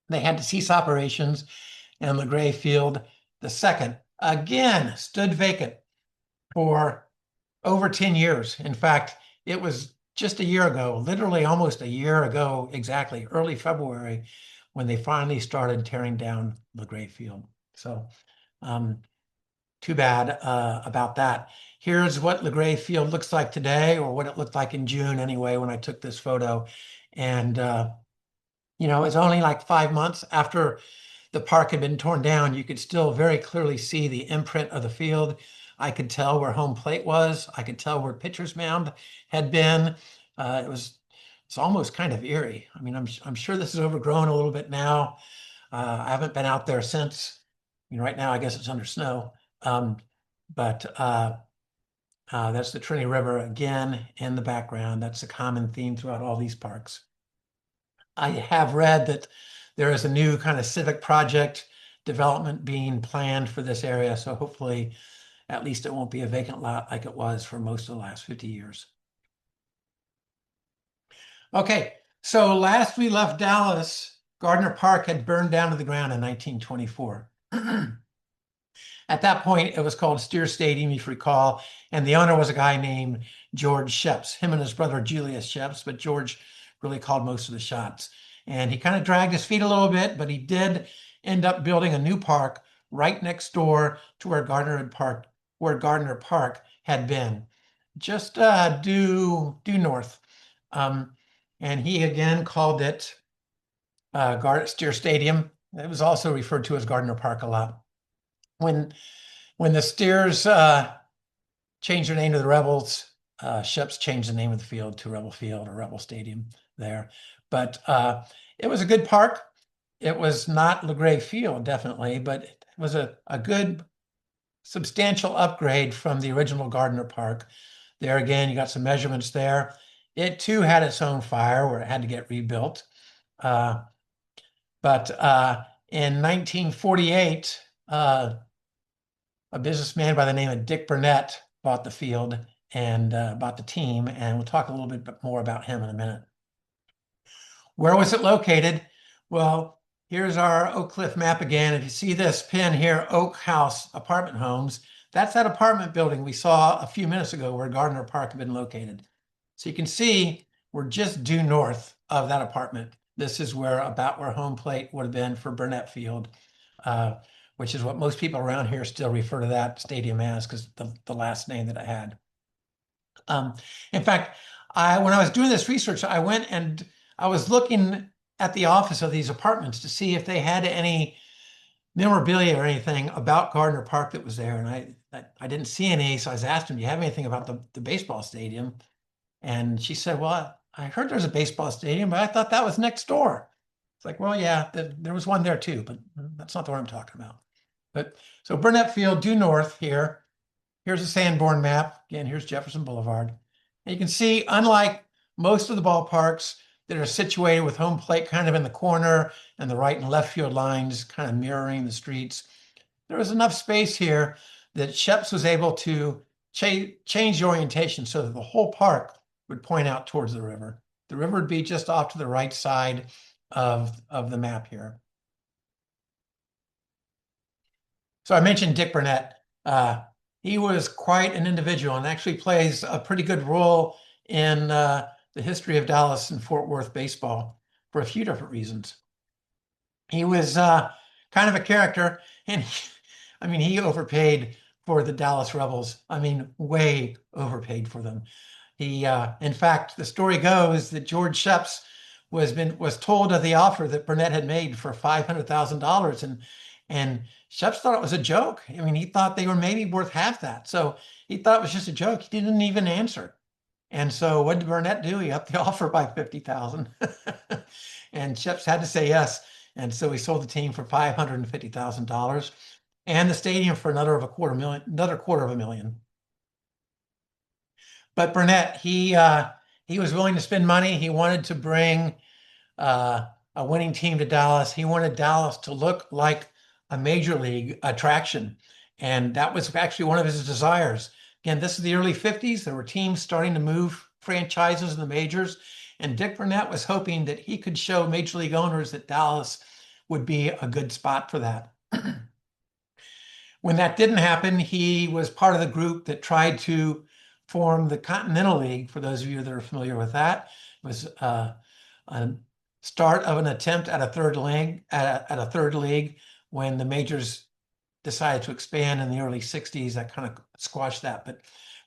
They had to cease operations, and LaGrave Field, the second, again stood vacant for over 10 years. In fact, it was just a year ago, literally almost a year ago exactly, early February, when they finally started tearing down LaGrave Field. So too bad about that. Here's what LaGrave Field looks like today, or what it looked like in June anyway, when I took this photo. And, you know, it's only like 5 months after the park had been torn down. You could still very clearly see the imprint of the field. I could tell where home plate was. I could tell where pitcher's mound had been. It's almost kind of eerie. I mean, I'm sure this is overgrown a little bit now. I haven't been out there since. I mean, right now, I guess it's under snow. But that's the Trinity River again in the background. That's a common theme throughout all these parks. I have read that there is a new kind of civic project development being planned for this area. So hopefully, at least it won't be a vacant lot like it was for most of the last 50 years. Okay, so last we left Dallas, Gardner Park had burned down to the ground in 1924. At that point, it was called Steer Stadium, if you recall, and the owner was a guy named George Sheps, him and his brother Julius Sheps, but George really called most of the shots. And he kind of dragged his feet a little bit, but he did end up building a new park right next door to where Gardner Park had been, just due north. And he again called it Steer Stadium. It was also referred to as Gardner Park a lot. When the Steers changed their name to the Rebels, Sheps changed the name of the field to Rebel Field or Rebel Stadium there. But it was a good park. It was not LaGrave Field, definitely, but it was a good, substantial upgrade from the original Gardner Park. There again, you got some measurements there. It too had its own fire where it had to get rebuilt. But in 1948, a businessman by the name of Dick Burnett bought the field and bought the team, and we'll talk a little bit more about him in a minute. Where was it located? Well, here's our Oak Cliff map again. If you see this pin here, Oak House Apartment Homes, that's that apartment building we saw a few minutes ago where Gardner Park had been located. So you can see we're just due north of that apartment. This is about where home plate would have been for Burnett Field, which is what most people around here still refer to that stadium as, because the last name that it had. In fact, when I was doing this research, I went and I was looking at the office of these apartments to see if they had any memorabilia or anything about Gardner Park that was there. And I didn't see any, so I was asking, do you have anything about the baseball stadium? And she said, well, I heard there's a baseball stadium, but I thought that was next door. It's like, well, yeah, there was one there too, but that's not the one I'm talking about. But so Burnett Field due north here. Here's a Sanborn map. Again, here's Jefferson Boulevard. And you can see, unlike most of the ballparks that are situated with home plate kind of in the corner and the right and left field lines kind of mirroring the streets, there was enough space here that Sheps was able to change the orientation so that the whole park would point out towards the river. The river would be just off to the right side of the map here. So I mentioned Dick Burnett. He was quite an individual and actually plays a pretty good role in the history of Dallas and Fort Worth baseball for a few different reasons. He was kind of a character, and he overpaid for the Dallas Rebels. I mean, way overpaid for them. He, in fact, the story goes that George Sheps was told of the offer that Burnett had made for $500,000, and Sheps thought it was a joke. I mean, he thought they were maybe worth half that. So he thought it was just a joke. He didn't even answer. And so what did Burnett do? He upped the offer by 50,000. And Chips had to say yes. And so he sold the team for $550,000 and the stadium for another quarter of a million. But Burnett, he was willing to spend money. He wanted to bring a winning team to Dallas. He wanted Dallas to look like a major league attraction. And that was actually one of his desires. Again, this is the early 50s. There were teams starting to move franchises in the majors. And Dick Burnett was hoping that he could show major league owners that Dallas would be a good spot for that. When that didn't happen, he was part of the group that tried to form the Continental League. For those of you that are familiar with that, it was a start of an attempt at a third league when the majors decided to expand in the early 60s. That kind of squashed that.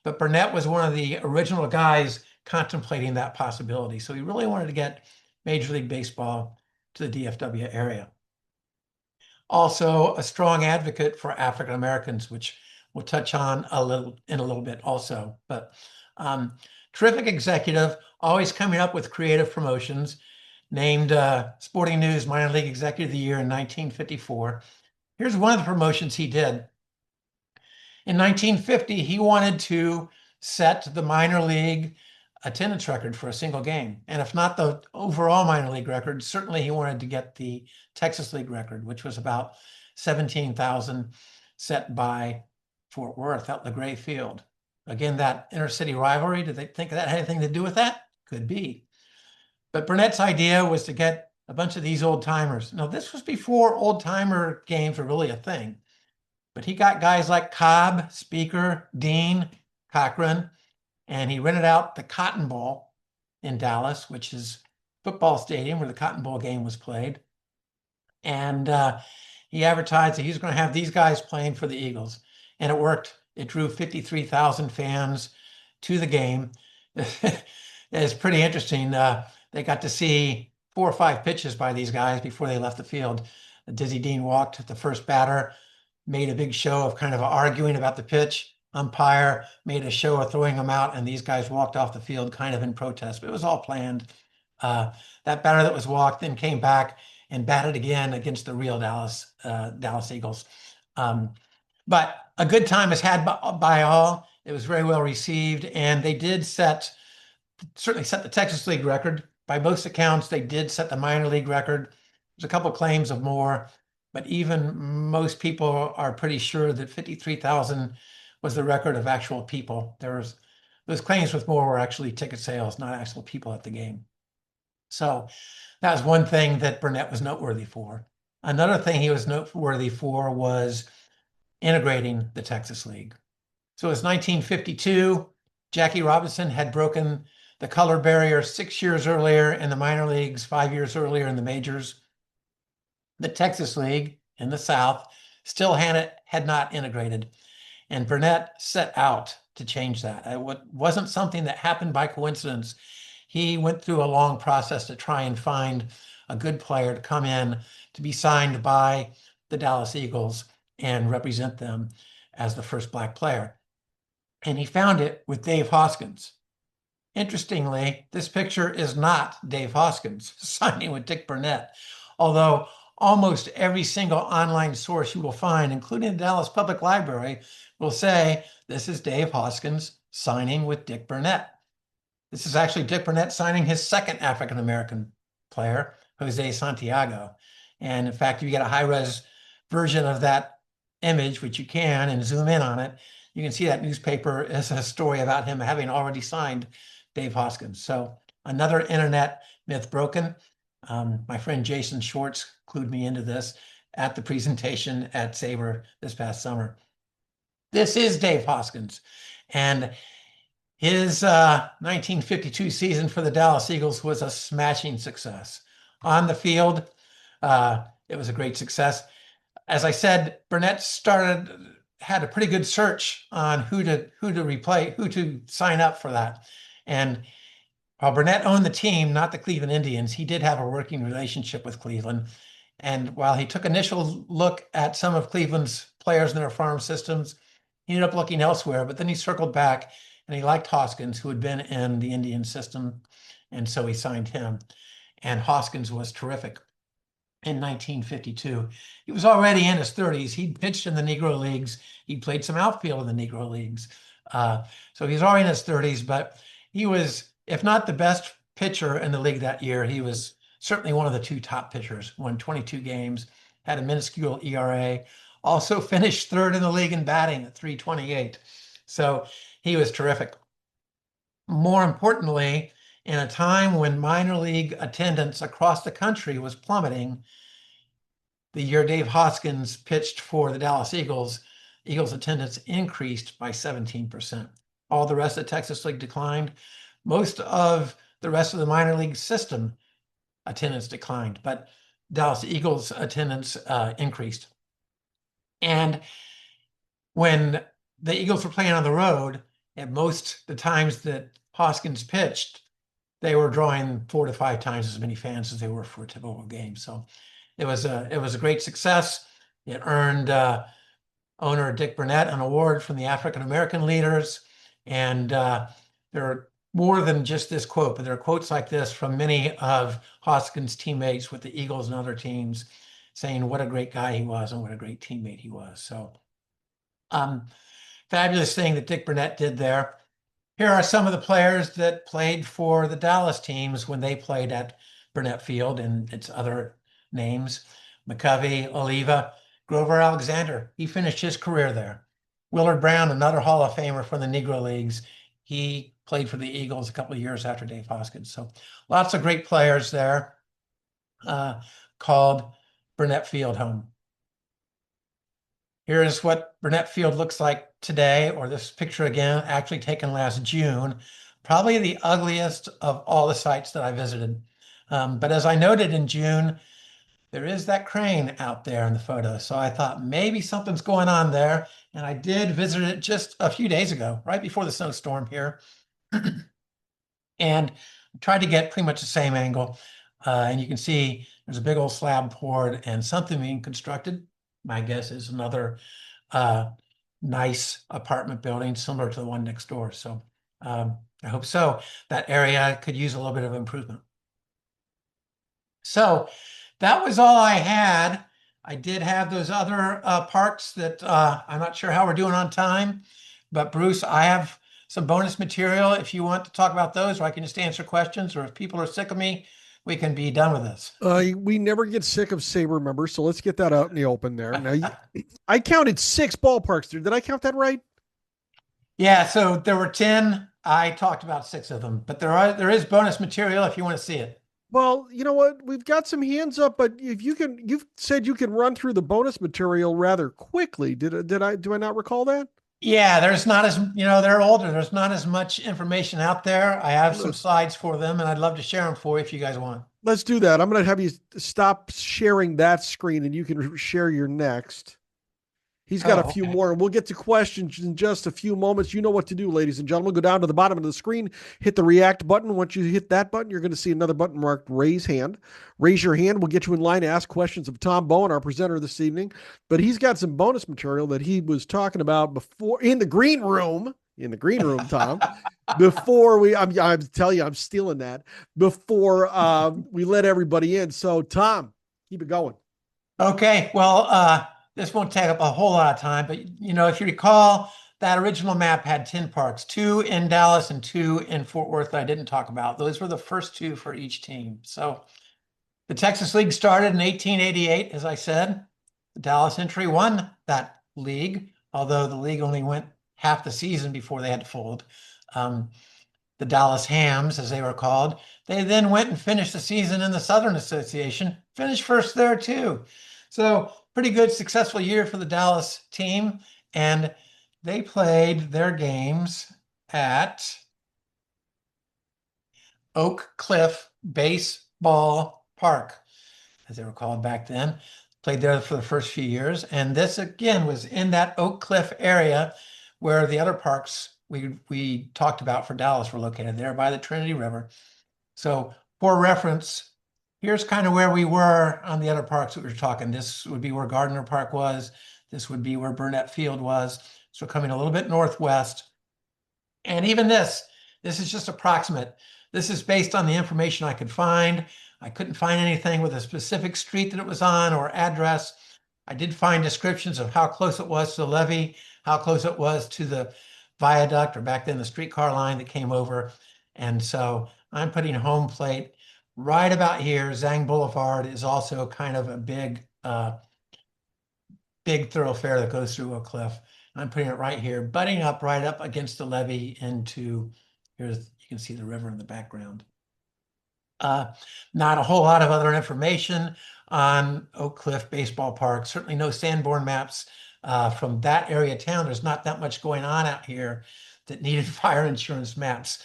But Burnett was one of the original guys contemplating that possibility. So he really wanted to get Major League Baseball to the DFW area. Also a strong advocate for African Americans, which we'll touch on in a little bit also. But terrific executive, always coming up with creative promotions. Named Sporting News Minor League Executive of the Year in 1954. Here's one of the promotions he did. In 1950, he wanted to set the minor league attendance record for a single game. And if not the overall minor league record, certainly he wanted to get the Texas League record, which was about 17,000 set by Fort Worth at LaGray Field. Again, that inter-city rivalry, did they think that had anything to do with that? Could be. But Burnett's idea was to get a bunch of these old timers. Now, this was before old timer games were really a thing. But he got guys like Cobb, Speaker, Dean, Cochran, and he rented out the Cotton Bowl in Dallas, which is football stadium where the Cotton Bowl game was played. And he advertised that he was going to have these guys playing for the Eagles. And it worked. It drew 53,000 fans to the game. It's pretty interesting. They got to see 4 or 5 pitches by these guys before they left the field. Dizzy Dean walked the first batter, made a big show of kind of arguing about the pitch. Umpire made a show of throwing him out, and these guys walked off the field kind of in protest, but it was all planned. That batter that was walked then came back and batted again against the real Dallas Eagles. But a good time was had by all. It was very well received, and they did certainly set the Texas League record. By most accounts, they did set the minor league record. There's a couple claims of more, but even most people are pretty sure that 53,000 was the record of actual people. Those claims with more were actually ticket sales, not actual people at the game. So that was one thing that Burnett was noteworthy for. Another thing he was noteworthy for was integrating the Texas League. So it was 1952. Jackie Robinson had broken the color barrier 6 years earlier in the minor leagues, 5 years earlier in the majors. The Texas League in the South still had not integrated. And Burnett set out to change that. It wasn't something that happened by coincidence. He went through a long process to try and find a good player to come in to be signed by the Dallas Eagles and represent them as the first Black player. And he found it with Dave Hoskins. Interestingly, this picture is not Dave Hoskins signing with Dick Burnett, although almost every single online source you will find, including the Dallas Public Library, will say this is Dave Hoskins signing with Dick Burnett. This is actually Dick Burnett signing his second African-American player, Jose Santiago. And in fact, if you get a high-res version of that image, which you can, and zoom in on it, you can see that newspaper is a story about him having already signed Dave Hoskins. So another internet myth broken. My friend Jason Schwartz clued me into this at the presentation at SABR this past summer. This is Dave Hoskins. And his 1952 season for the Dallas Eagles was a smashing success. On the field, it was a great success. As I said, Burnett had a pretty good search on who to sign up for that. And while Burnett owned the team, not the Cleveland Indians, he did have a working relationship with Cleveland. And while he took initial look at some of Cleveland's players in their farm systems, he ended up looking elsewhere, but then he circled back and he liked Hoskins, who had been in the Indian system, and so he signed him. And Hoskins was terrific in 1952. He was already in his 30s. He'd pitched in the Negro Leagues. He'd played some outfield in the Negro Leagues. So he's already in his 30s, but he was, if not the best pitcher in the league that year, he was certainly one of the two top pitchers. Won 22 games, had a minuscule ERA, also finished third in the league in batting at 328. So he was terrific. More importantly, in a time when minor league attendance across the country was plummeting, the year Dave Hoskins pitched for the Dallas Eagles, Eagles attendance increased by 17%. All the rest of the Texas League declined. Most of the rest of the minor league system attendance declined, but Dallas Eagles attendance increased. And when the Eagles were playing on the road, at most the times that Hoskins pitched, they were drawing 4 to 5 times as many fans as they were for a typical game. So it was a great success. It earned owner Dick Burnett an award from the African American leaders. And there are more than just this quote, but there are quotes like this from many of Hoskins' teammates with the Eagles and other teams saying what a great guy he was and what a great teammate he was. So fabulous thing that Dick Burnett did there. Here are some of the players that played for the Dallas teams when they played at Burnett Field and its other names. McCovey, Oliva, Grover Alexander. He finished his career there. Willard Brown, another Hall of Famer from the Negro Leagues. He played for the Eagles a couple of years after Dave Hoskins. So lots of great players there, called Burnett Field home. Here's what Burnett Field looks like today, or this picture again, actually taken last June. Probably the ugliest of all the sites that I visited. But as I noted in June, there is that crane out there in the photo. So I thought maybe something's going on there. And I did visit it just a few days ago, right before the snowstorm here. And tried to get pretty much the same angle. And you can see there's a big old slab poured and something being constructed. My guess is another nice apartment building similar to the one next door. So I hope so. That area could use a little bit of improvement. So that was all I had. I did have those other parks that I'm not sure how we're doing on time, but Bruce, I have some bonus material if you want to talk about those, or I can just answer questions, or if people are sick of me, we can be done with this. We never get sick of SABR members, so let's get that out in the open there. Now, I counted 6 ballparks there. Did I count that right? Yeah, so there were 10. I talked about 6 of them, but there is bonus material if you want to see it. Well, you know what? We've got some hands up, but if you can, you've said you can run through the bonus material rather quickly. Do I not recall that? Yeah, there's not as, they're older. There's not as much information out there. I have some slides for them, and I'd love to share them for you if you guys want. Let's do that. I'm going to have you stop sharing that screen, and you can share your next. He's got a few more, and we'll get to questions in just a few moments. You know what to do, ladies and gentlemen. Go down to the bottom of the screen, hit the react button. Once you hit that button, you're going to see another button marked raise hand. Raise your hand. We'll get you in line to ask questions of Tom Bowen, our presenter this evening. But he's got some bonus material that he was talking about before in the green room. In the green room, Tom. Before I'm telling you, I'm stealing that. Before we let everybody in. So, Tom, keep it going. Okay. Well, this won't take up a whole lot of time, but if you recall, that original map had 10 parks, 2 in Dallas and 2 in Fort Worth that I didn't talk about. Those were the first 2 for each team. So the Texas League started in 1888, as I said. The Dallas entry won that league, although the league only went half the season before they had to fold. The Dallas Hams, as they were called, they then went and finished the season in the Southern Association, finished first there too. So pretty good, successful year for the Dallas team. And they played their games at Oak Cliff Baseball Park, as they were called back then. Played there for the first few years. And this, again, was in that Oak Cliff area where the other parks we talked about for Dallas were located, there by the Trinity River. So for reference, here's kind of where we were on the other parks that we were talking. This would be where Gardner Park was. This would be where Burnett Field was. So coming a little bit northwest. And even this is just approximate. This is based on the information I could find. I couldn't find anything with a specific street that it was on or address. I did find descriptions of how close it was to the levee, how close it was to the viaduct, or back then the streetcar line that came over. And so I'm putting home plate right about here. Zhang Boulevard is also kind of a big thoroughfare that goes through Oak Cliff. I'm putting it right here, butting up right up against the levee into, you can see the river in the background. Not a whole lot of other information on Oak Cliff Baseball Park. Certainly no Sanborn maps from that area of town. There's not that much going on out here that needed fire insurance maps.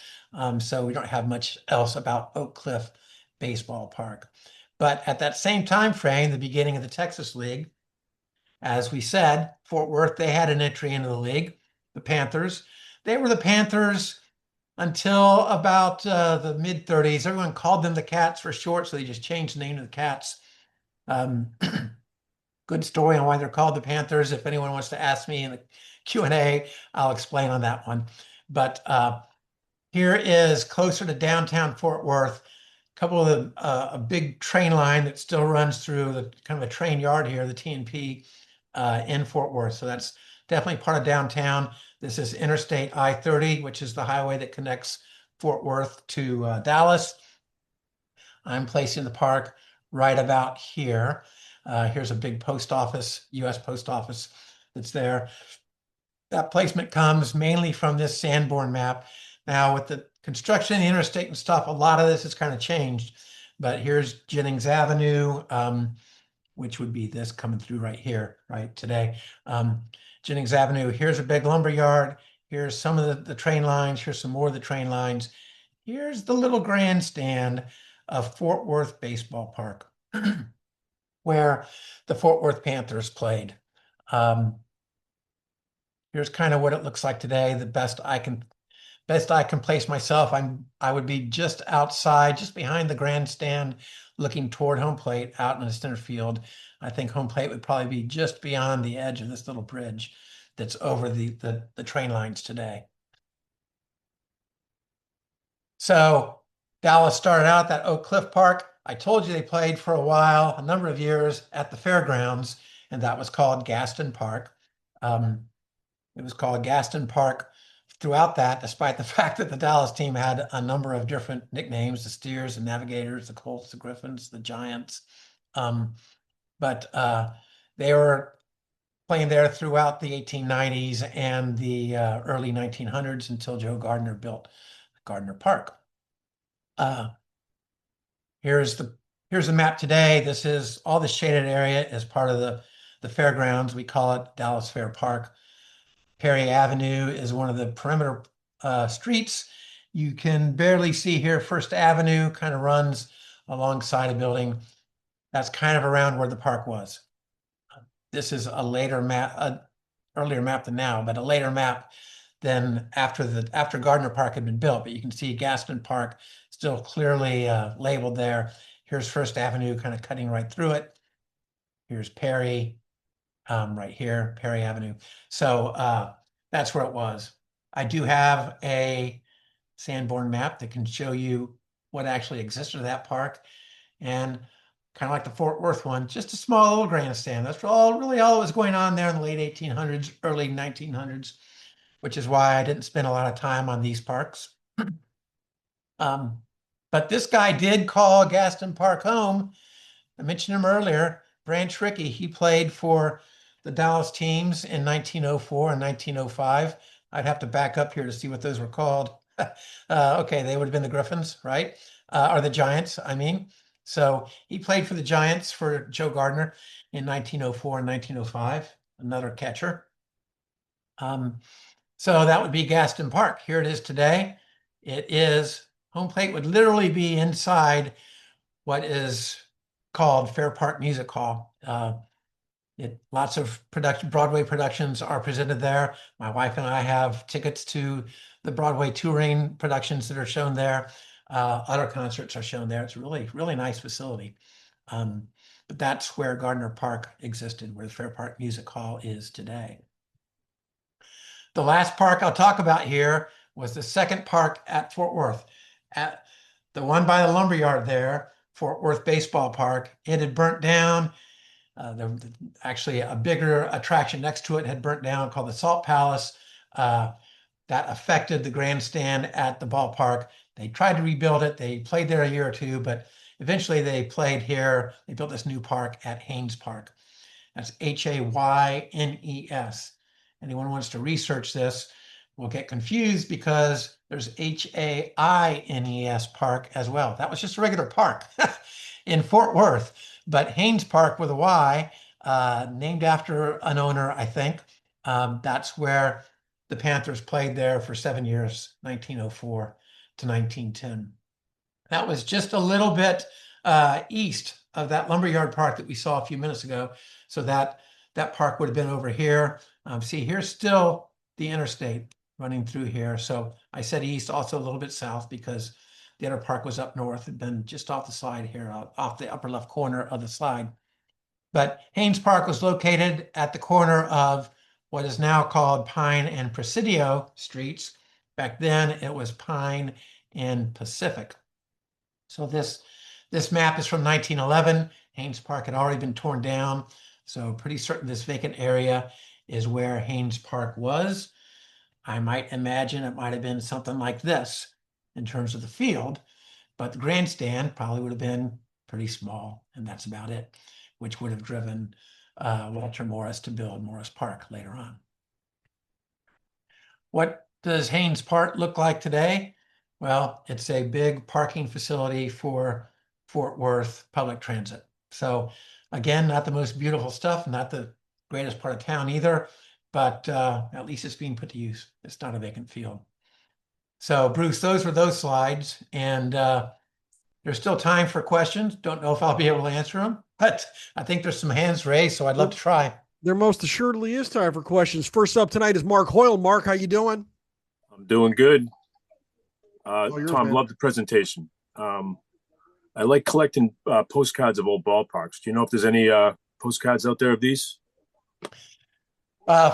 So we don't have much else about Oak Cliff Baseball Park. But at that same time frame, the beginning of the Texas League, as we said, Fort Worth, they had an entry into the league, the Panthers. They were the Panthers until about the mid-30s. Everyone called them the Cats for short, so they just changed the name to the Cats. Good story on why they're called the Panthers. If anyone wants to ask me in the Q&A, I'll explain on that one. But here is closer to downtown Fort Worth. A couple of the, a big train line that still runs through the kind of a train yard here, the TNP in Fort Worth. So that's definitely part of downtown. This is Interstate I-30, which is the highway that connects Fort Worth to Dallas. I'm placing the park right about here. Here's a big post office, U.S. Post Office that's there. That placement comes mainly from this Sanborn map. Now, with the construction of the interstate and stuff, a lot of this has kind of changed. But here's Jennings Avenue, which would be this coming through right here, right today. Jennings Avenue, here's a big lumber yard. Here's some of the train lines. Here's some more of the train lines. Here's the little grandstand of Fort Worth Baseball Park, where the Fort Worth Panthers played. Here's kind of what it looks like today. The best I can place myself, I would be just outside, just behind the grandstand, looking toward home plate out in the center field. I think home plate would probably be just beyond the edge of this little bridge that's over the train lines today. So Dallas started out that Oak Cliff Park. I told you they played for a while, a number of years at the fairgrounds, and that was called Gaston Park. It was called Gaston Park throughout that, despite the fact that the Dallas team had a number of different nicknames, the Steers, the Navigators, the Colts, the Griffins, the Giants. But they were playing there throughout the 1890s and the early 1900s until Joe Gardner built Gardner Park. Here's the map today. This is all the shaded area as part of the fairgrounds. We call it Dallas Fair Park. Perry Avenue is one of the perimeter streets. You can barely see here First Avenue kind of runs alongside a building. That's kind of around where the park was. This is a later map, earlier map than now, but a later map than after Gardner Park had been built. But you can see Gaston Park still clearly labeled there. Here's First Avenue kind of cutting right through it. Here's Perry. Right here, Perry Avenue. So that's where it was. I do have a Sanborn map that can show you what actually existed at that park. And kind of like the Fort Worth one, just a small little grandstand. That's really all that was going on there in the late 1800s, early 1900s, which is why I didn't spend a lot of time on these parks. But this guy did call Gaston Park home. I mentioned him earlier, Branch Rickey. He played for the Dallas teams in 1904 and 1905. I'd have to back up here to see what those were called. Okay, they would have been the Griffins, right? Or the Giants, I mean. So he played for the Giants for Joe Gardner in 1904 and 1905, another catcher. So that would be Gaston Park. Here it is today. It is, home plate would literally be inside what is called Fair Park Music Hall. Lots of Broadway productions are presented there. My wife and I have tickets to the Broadway touring productions that are shown there. Other concerts are shown there. It's a really, really nice facility. But that's where Gardner Park existed, where the Fair Park Music Hall is today. The last park I'll talk about here was the second park at Fort Worth. At the one by the lumberyard there, Fort Worth Baseball Park, it had burnt down. Actually, a bigger attraction next to it had burnt down called the Salt Palace. That affected the grandstand at the ballpark. They tried to rebuild it. They played there a year or two, but eventually they played here. They built this new park at Haynes Park. That's Haynes. Anyone wants to research this will get confused because there's Haines Park as well. That was just a regular park in Fort Worth, but Haynes Park with a Y, named after an owner, I think. That's where the Panthers played there for 7 years, 1904 to 1910. That was just a little bit east of that lumberyard park that we saw a few minutes ago. So that park would have been over here. See, here's still the interstate running through here. So I said east, also a little bit south, because the other park was up north. It'd been just off the slide here, off the upper left corner of the slide. But Haynes Park was located at the corner of what is now called Pine and Presidio Streets. Back then, it was Pine and Pacific. So this map is from 1911. Haynes Park had already been torn down. So pretty certain this vacant area is where Haynes Park was. I might imagine it might have been something like this in terms of the field, but the grandstand probably would have been pretty small, and that's about it, which would have driven Walter Morris to build Morris Park later on. What does Haynes Park look like today? Well, it's a big parking facility for Fort Worth public transit. So again, not the most beautiful stuff, not the greatest part of town either, but at least it's being put to use. It's not a vacant field. So Bruce, those were those slides, and there's still time for questions. Don't know if I'll be able to answer them, but I think there's some hands raised, so I'd love to try. There most assuredly is time for questions. First up tonight is Mark Hoyle. Mark, how you doing? I'm doing good. Yours, Tom, man. love the presentation. I like collecting postcards of old ballparks. Do you know if there's any postcards out there of these?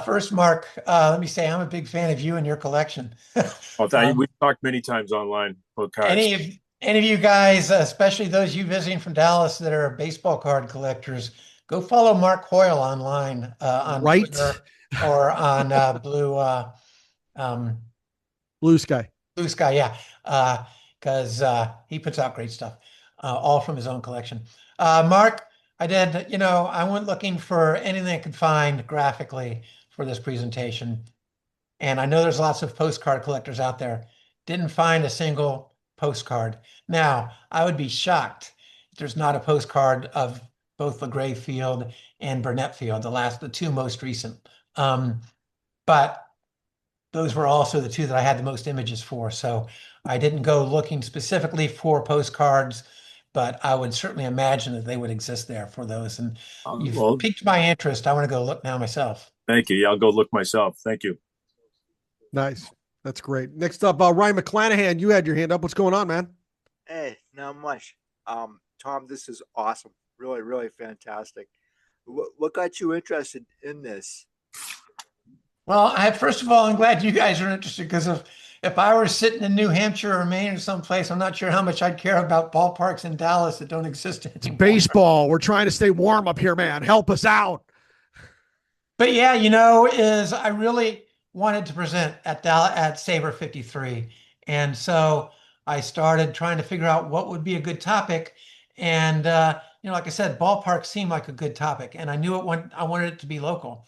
First, Mark, let me say I'm a big fan of you and your collection. We've talked many times online about cards. Any of you guys, especially those you visiting from Dallas that are baseball card collectors, go follow Mark Hoyle online on Twitter or on Blue Sky. Blue Sky, yeah, because he puts out great stuff, all from his own collection. Mark, I went looking for anything I could find graphically for this presentation. And I know there's lots of postcard collectors out there. Didn't find a single postcard. Now, I would be shocked if there's not a postcard of both LaGrave Field and Burnett Field, the two most recent. But those were also the two that I had the most images for. So I didn't go looking specifically for postcards, but I would certainly imagine that they would exist there for those. And you've piqued my interest. I want to go look now myself. Thank you. Yeah, I'll go look myself. Thank you. Nice. That's great. Next up, Ryan McClanahan, you had your hand up. What's going on, man? Hey, not much. Tom, this is awesome. Really, really fantastic. What got you interested in this? Well, first of all, I'm glad you guys are interested, because if I were sitting in New Hampshire or Maine or someplace, I'm not sure how much I'd care about ballparks in Dallas that don't exist anymore. It's baseball. We're trying to stay warm up here, man. Help us out. But yeah, I really wanted to present at SABR 53. And so I started trying to figure out what would be a good topic. And, like I said, ballparks seemed like a good topic. And I knew I wanted it to be local.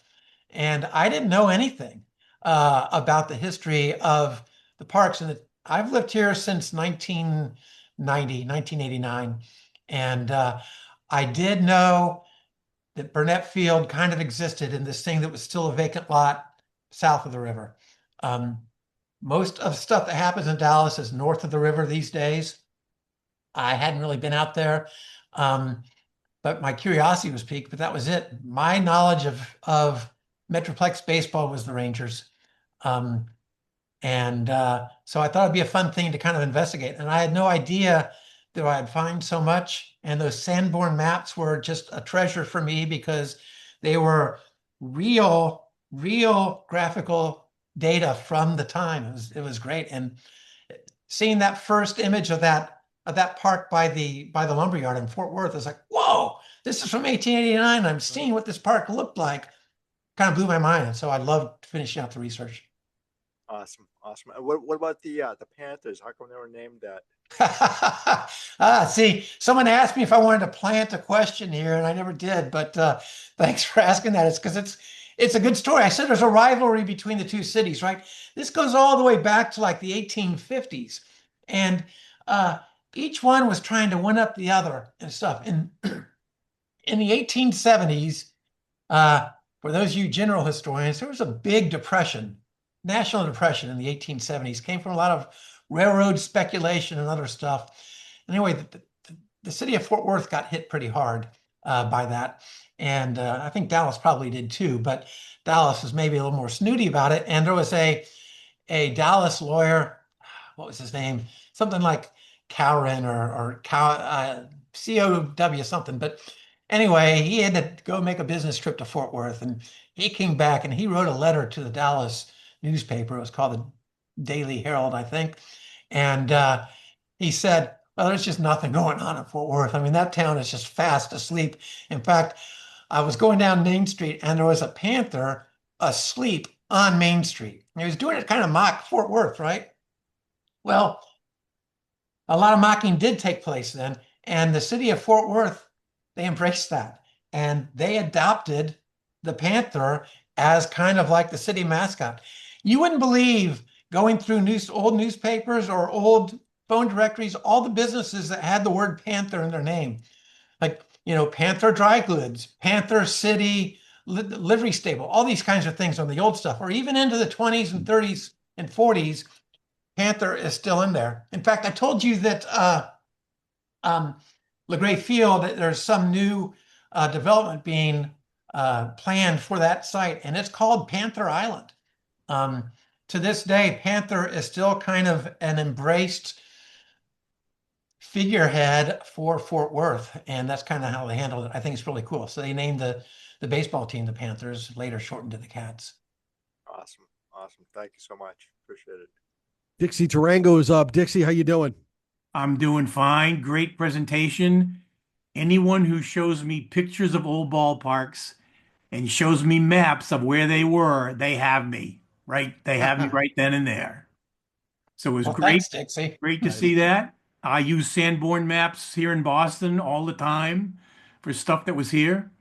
And I didn't know anything about the history of the parks. And I've lived here since 1989. And I did know that Burnett Field kind of existed in this thing that was still a vacant lot south of the river. Most of the stuff that happens in Dallas is north of the river these days. I hadn't really been out there, but my curiosity was piqued, but that was it. My knowledge of Metroplex baseball was the Rangers. So I thought it'd be a fun thing to kind of investigate. And I had no idea that I'd find so much. And those Sanborn maps were just a treasure for me, because they were real graphical data from the time. It was great. And seeing that first image of that park by the lumberyard in Fort Worth, I was like, whoa, this is from 1889. I'm seeing what this park looked like. Kind of blew my mind. And so I loved finishing out the research. Awesome, awesome. And what about the Panthers? How come they were named that? See, someone asked me if I wanted to plant a question here, and I never did. But thanks for asking that. It's because it's a good story. I said there's a rivalry between the two cities, right? This goes all the way back to like the 1850s, and each one was trying to one up the other and stuff. And in the 1870s, for those of you general historians, there was a big depression, national depression in the 1870s. Came from a lot of railroad speculation and other stuff. Anyway, the city of Fort Worth got hit pretty hard by that. And I think Dallas probably did too, but Dallas was maybe a little more snooty about it. And there was a Dallas lawyer, what was his name? Something like Cowren or COW something. But anyway, he had to go make a business trip to Fort Worth, and he came back and he wrote a letter to the Dallas newspaper. It was called the Daily Herald, I think. And he said, well, there's just nothing going on in Fort Worth. I mean, that town is just fast asleep. In fact, I was going down Main Street and there was a panther asleep on Main Street. And he was doing it kind of mock Fort Worth, right? Well, a lot of mocking did take place then. And the city of Fort Worth, they embraced that. And they adopted the panther as kind of like the city mascot. You wouldn't believe, going through old newspapers or old phone directories, all the businesses that had the word Panther in their name. Like, Panther Dry Goods, Panther City Livery Stable, all these kinds of things on the old stuff, or even into the 20s and 30s and 40s, Panther is still in there. In fact, I told you that LaGray Field, that there's some new development being planned for that site, and it's called Panther Island. To this day, Panther is still kind of an embraced figurehead for Fort Worth, and that's kind of how they handled it. I think it's really cool. So they named the baseball team the Panthers, later shortened to the Cats. Awesome, awesome. Thank you so much. Appreciate it. Dixie Tarango is up. Dixie, how you doing? I'm doing fine. Great presentation. Anyone who shows me pictures of old ballparks and shows me maps of where they were, they have me, right? They have me right then and there. So it was great. Thanks, Dixie. Great to see that. I use Sanborn maps here in Boston all the time for stuff that was here.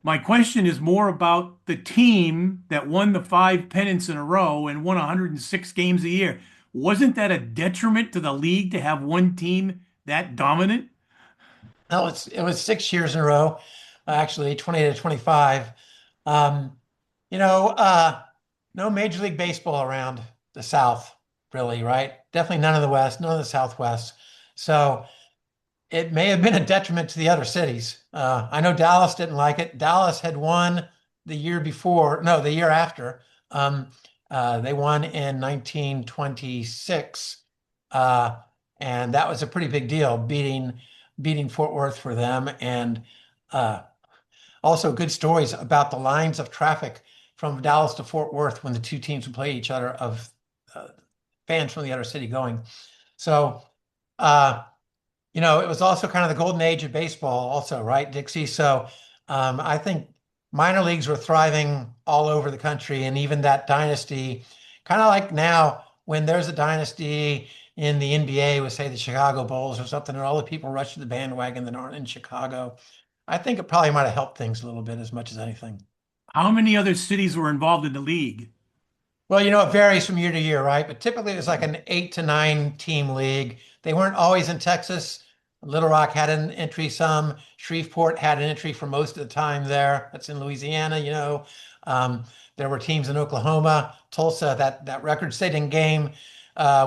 My question is more about the team that won the 5 pennants in a row and won 106 games a year. Wasn't that a detriment to the league to have one team that dominant? No, it was 6 years in a row, actually 20 to 25. No Major League Baseball around the South, really, right? Definitely none of the West, none of the Southwest. So it may have been a detriment to the other cities. I know Dallas didn't like it. Dallas had won the year after. They won in 1926. And that was a pretty big deal, beating Fort Worth for them. And also good stories about the lines of traffic from Dallas to Fort Worth when the two teams would play each other, of fans from the other city going. So, it was also kind of the golden age of baseball also, right, Dixie? So I think minor leagues were thriving all over the country, and even that dynasty, kind of like now when there's a dynasty in the NBA with, say, the Chicago Bulls or something, and all the people rush to the bandwagon that aren't in Chicago. I think it probably might have helped things a little bit as much as anything. How many other cities were involved in the league? Well, it varies from year to year, right? But typically it was like an 8 to 9 team league. They weren't always in Texas. Little Rock had an entry some. Shreveport had an entry for most of the time there. That's in Louisiana, There were teams in Oklahoma, Tulsa, that record-setting game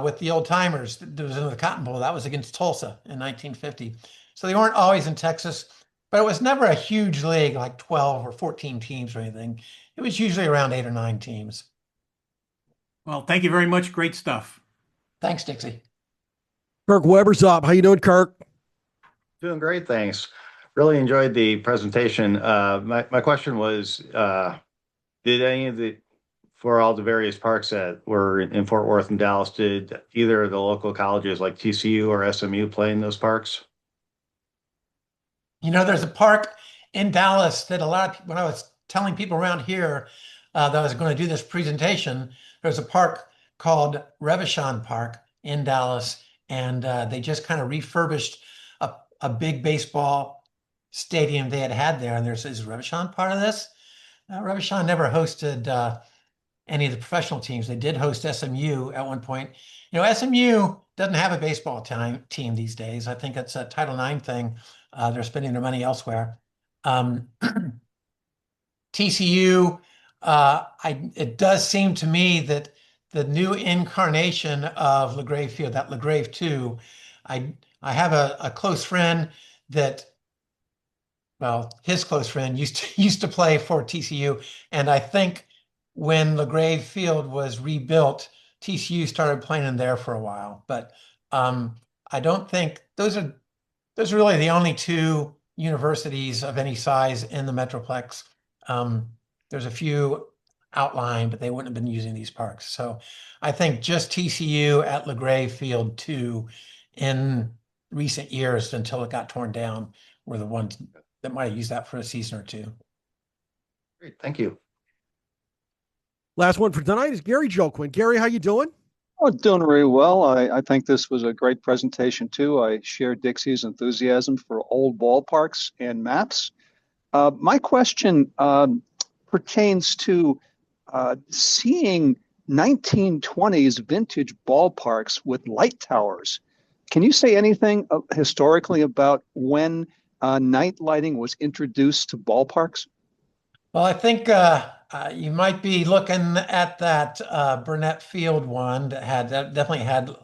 with the old timers that was in the Cotton Bowl. That was against Tulsa in 1950. So they weren't always in Texas, but it was never a huge league like 12 or 14 teams or anything. It was usually around 8 or 9 teams. Well, thank you very much. Great stuff. Thanks, Dixie. Kirk Weber's up. How you doing, Kirk? Doing great, thanks. Really enjoyed the presentation. My question was, did any of the for all the various parks that were in Fort Worth and Dallas, did either of the local colleges like TCU or SMU play in those parks? You know, there's a park in Dallas that a lot of people, when I was telling people around here that I was going to do this presentation, there's a park called Revachon Park in Dallas, and they just kind of refurbished a big baseball stadium they had there. And is Revachon part of this? Revachon never hosted any of the professional teams. They did host SMU at one point. You know, SMU doesn't have a baseball team these days. I think it's a Title IX thing. They're spending their money elsewhere. TCU, it does seem to me that the new incarnation of LaGrave Field, that LaGrave 2, I have a close friend that, well, his close friend used to play for TCU, and I think when LaGrave Field was rebuilt, TCU started playing in there for a while. But I don't think those are really the only two universities of any size in the Metroplex. There's a few outlying, but they wouldn't have been using these parks. So I think just TCU at LaGrave Field 2 in recent years until it got torn down were the ones that might have used that for a season or two. Great, thank you. Last one for tonight is Gary Joquin. Gary, how you doing? Oh, doing very well. I think this was a great presentation too. I share Dixie's enthusiasm for old ballparks and maps. My question pertains to seeing 1920s vintage ballparks with light towers. Can you say anything historically about when night lighting was introduced to ballparks? Well, I think you might be looking at that Burnett Field one that definitely had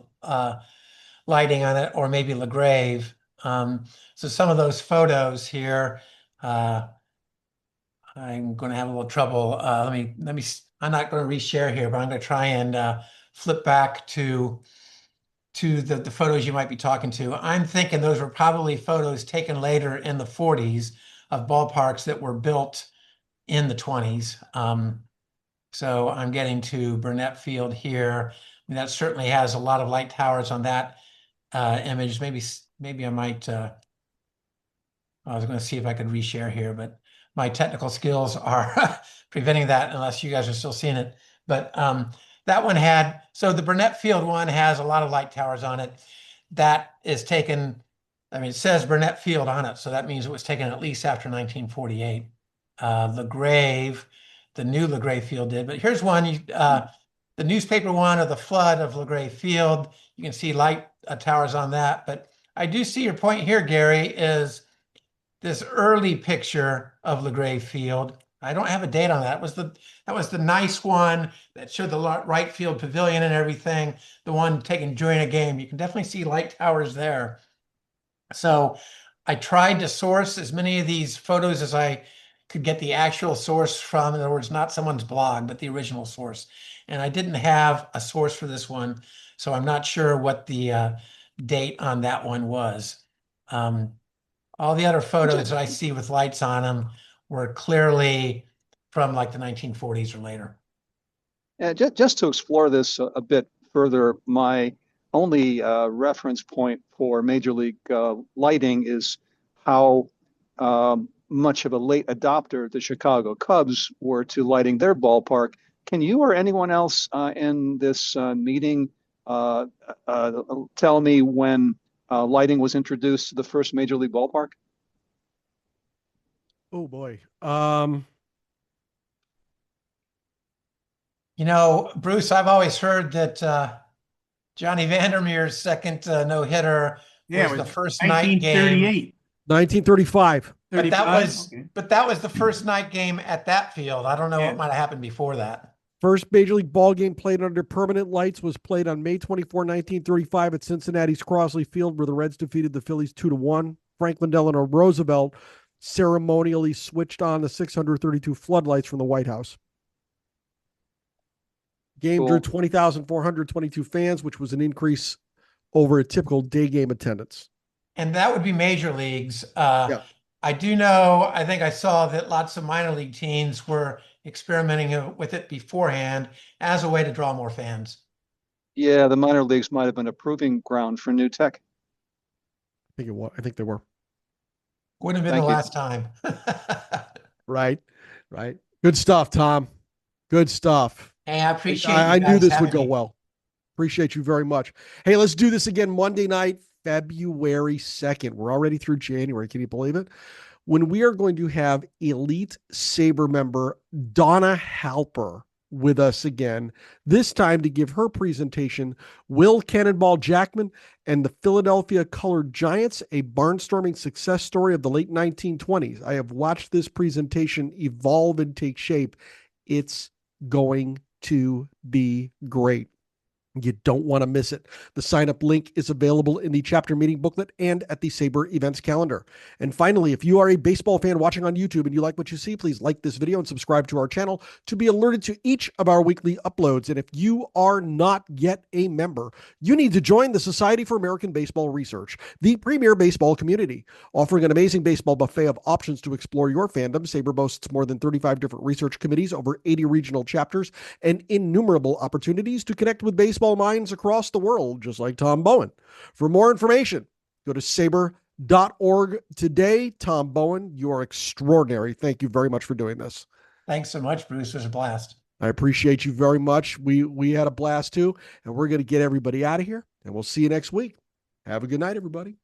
lighting on it, or maybe LaGrave. So some of those photos here, I'm going to have a little trouble. Let me. I'm not going to reshare here, but I'm going to try and flip back to the photos you might be talking to. I'm thinking those were probably photos taken later in the 40s of ballparks that were built in the 20s. So I'm getting to Burnett Field here. I mean, that certainly has a lot of light towers on that image. Maybe I might, I was going to see if I could reshare here, but my technical skills are preventing that unless you guys are still seeing it. But that one had, so the Burnett Field one has a lot of light towers on it. That is taken, I mean, it says Burnett Field on it, so that means it was taken at least after 1948. LaGrave, the new LaGrave Field did. But here's one, the newspaper one of the flood of LaGrave Field. You can see light towers on that. But I do see your point here, Gary, is this early picture of LaGrave Field. I don't have a date on that. That was the nice one that showed the right field pavilion and everything. The one taken during a game. You can definitely see light towers there. So I tried to source as many of these photos as I could get the actual source from. In other words, not someone's blog, but the original source. And I didn't have a source for this one, so I'm not sure what the date on that one was. All the other photos that I see with lights on them were clearly from like the 1940s or later. Yeah, just to explore this a bit further, my only reference point for Major League lighting is how much of a late adopter the Chicago Cubs were to lighting their ballpark. Can you or anyone else in this meeting tell me when lighting was introduced to the first Major League ballpark? Oh boy. You know, Bruce, I've always heard that Johnny Vandermeer's second no-hitter was the first night game. 1935. But that was the first night game at that field. I don't know what might have happened before that. First Major League ball game played under permanent lights was played on May 24, 1935 at Cincinnati's Crosley Field, where the Reds defeated the Phillies 2-1. Franklin Delano Roosevelt ceremonially switched on the 632 floodlights from the White House. Game drew 20,422 fans, which was an increase over a typical day game attendance. And that would be major leagues. I do know, I think I saw that lots of minor league teams were experimenting with it beforehand as a way to draw more fans. Yeah, the minor leagues might have been a proving ground for new tech. I think they were. Wouldn't have been Thank the you. last time. Right. Right. Good stuff, Tom. Good stuff. Hey, I appreciate I you knew guys this would having go me. well. Appreciate you very much. Hey, let's do this again Monday night, February 2nd. We're already through January. Can you believe it? When we are going to have elite SABR member Donna Halper with us again, this time to give her presentation, Will Cannonball Jackman and the Philadelphia Colored Giants, a barnstorming success story of the late 1920s. I have watched this presentation evolve and take shape. It's going to be great. You don't want to miss it. The sign-up link is available in the chapter meeting booklet and at the SABR events calendar. And finally, if you are a baseball fan watching on YouTube and you like what you see, please like this video and subscribe to our channel to be alerted to each of our weekly uploads. And if you are not yet a member, you need to join the Society for American Baseball Research, the premier baseball community. Offering an amazing baseball buffet of options to explore your fandom, SABR boasts more than 35 different research committees, over 80 regional chapters, and innumerable opportunities to connect with baseball minds across the world, just like Tom Bowen. For more information, go to sabr.org today. Tom Bowen, you are extraordinary. Thank you very much for doing this. Thanks so much, Bruce. It was a blast. I appreciate you very much. We had a blast too, and we're going to get everybody out of here, and we'll see you next week. Have a good night, everybody.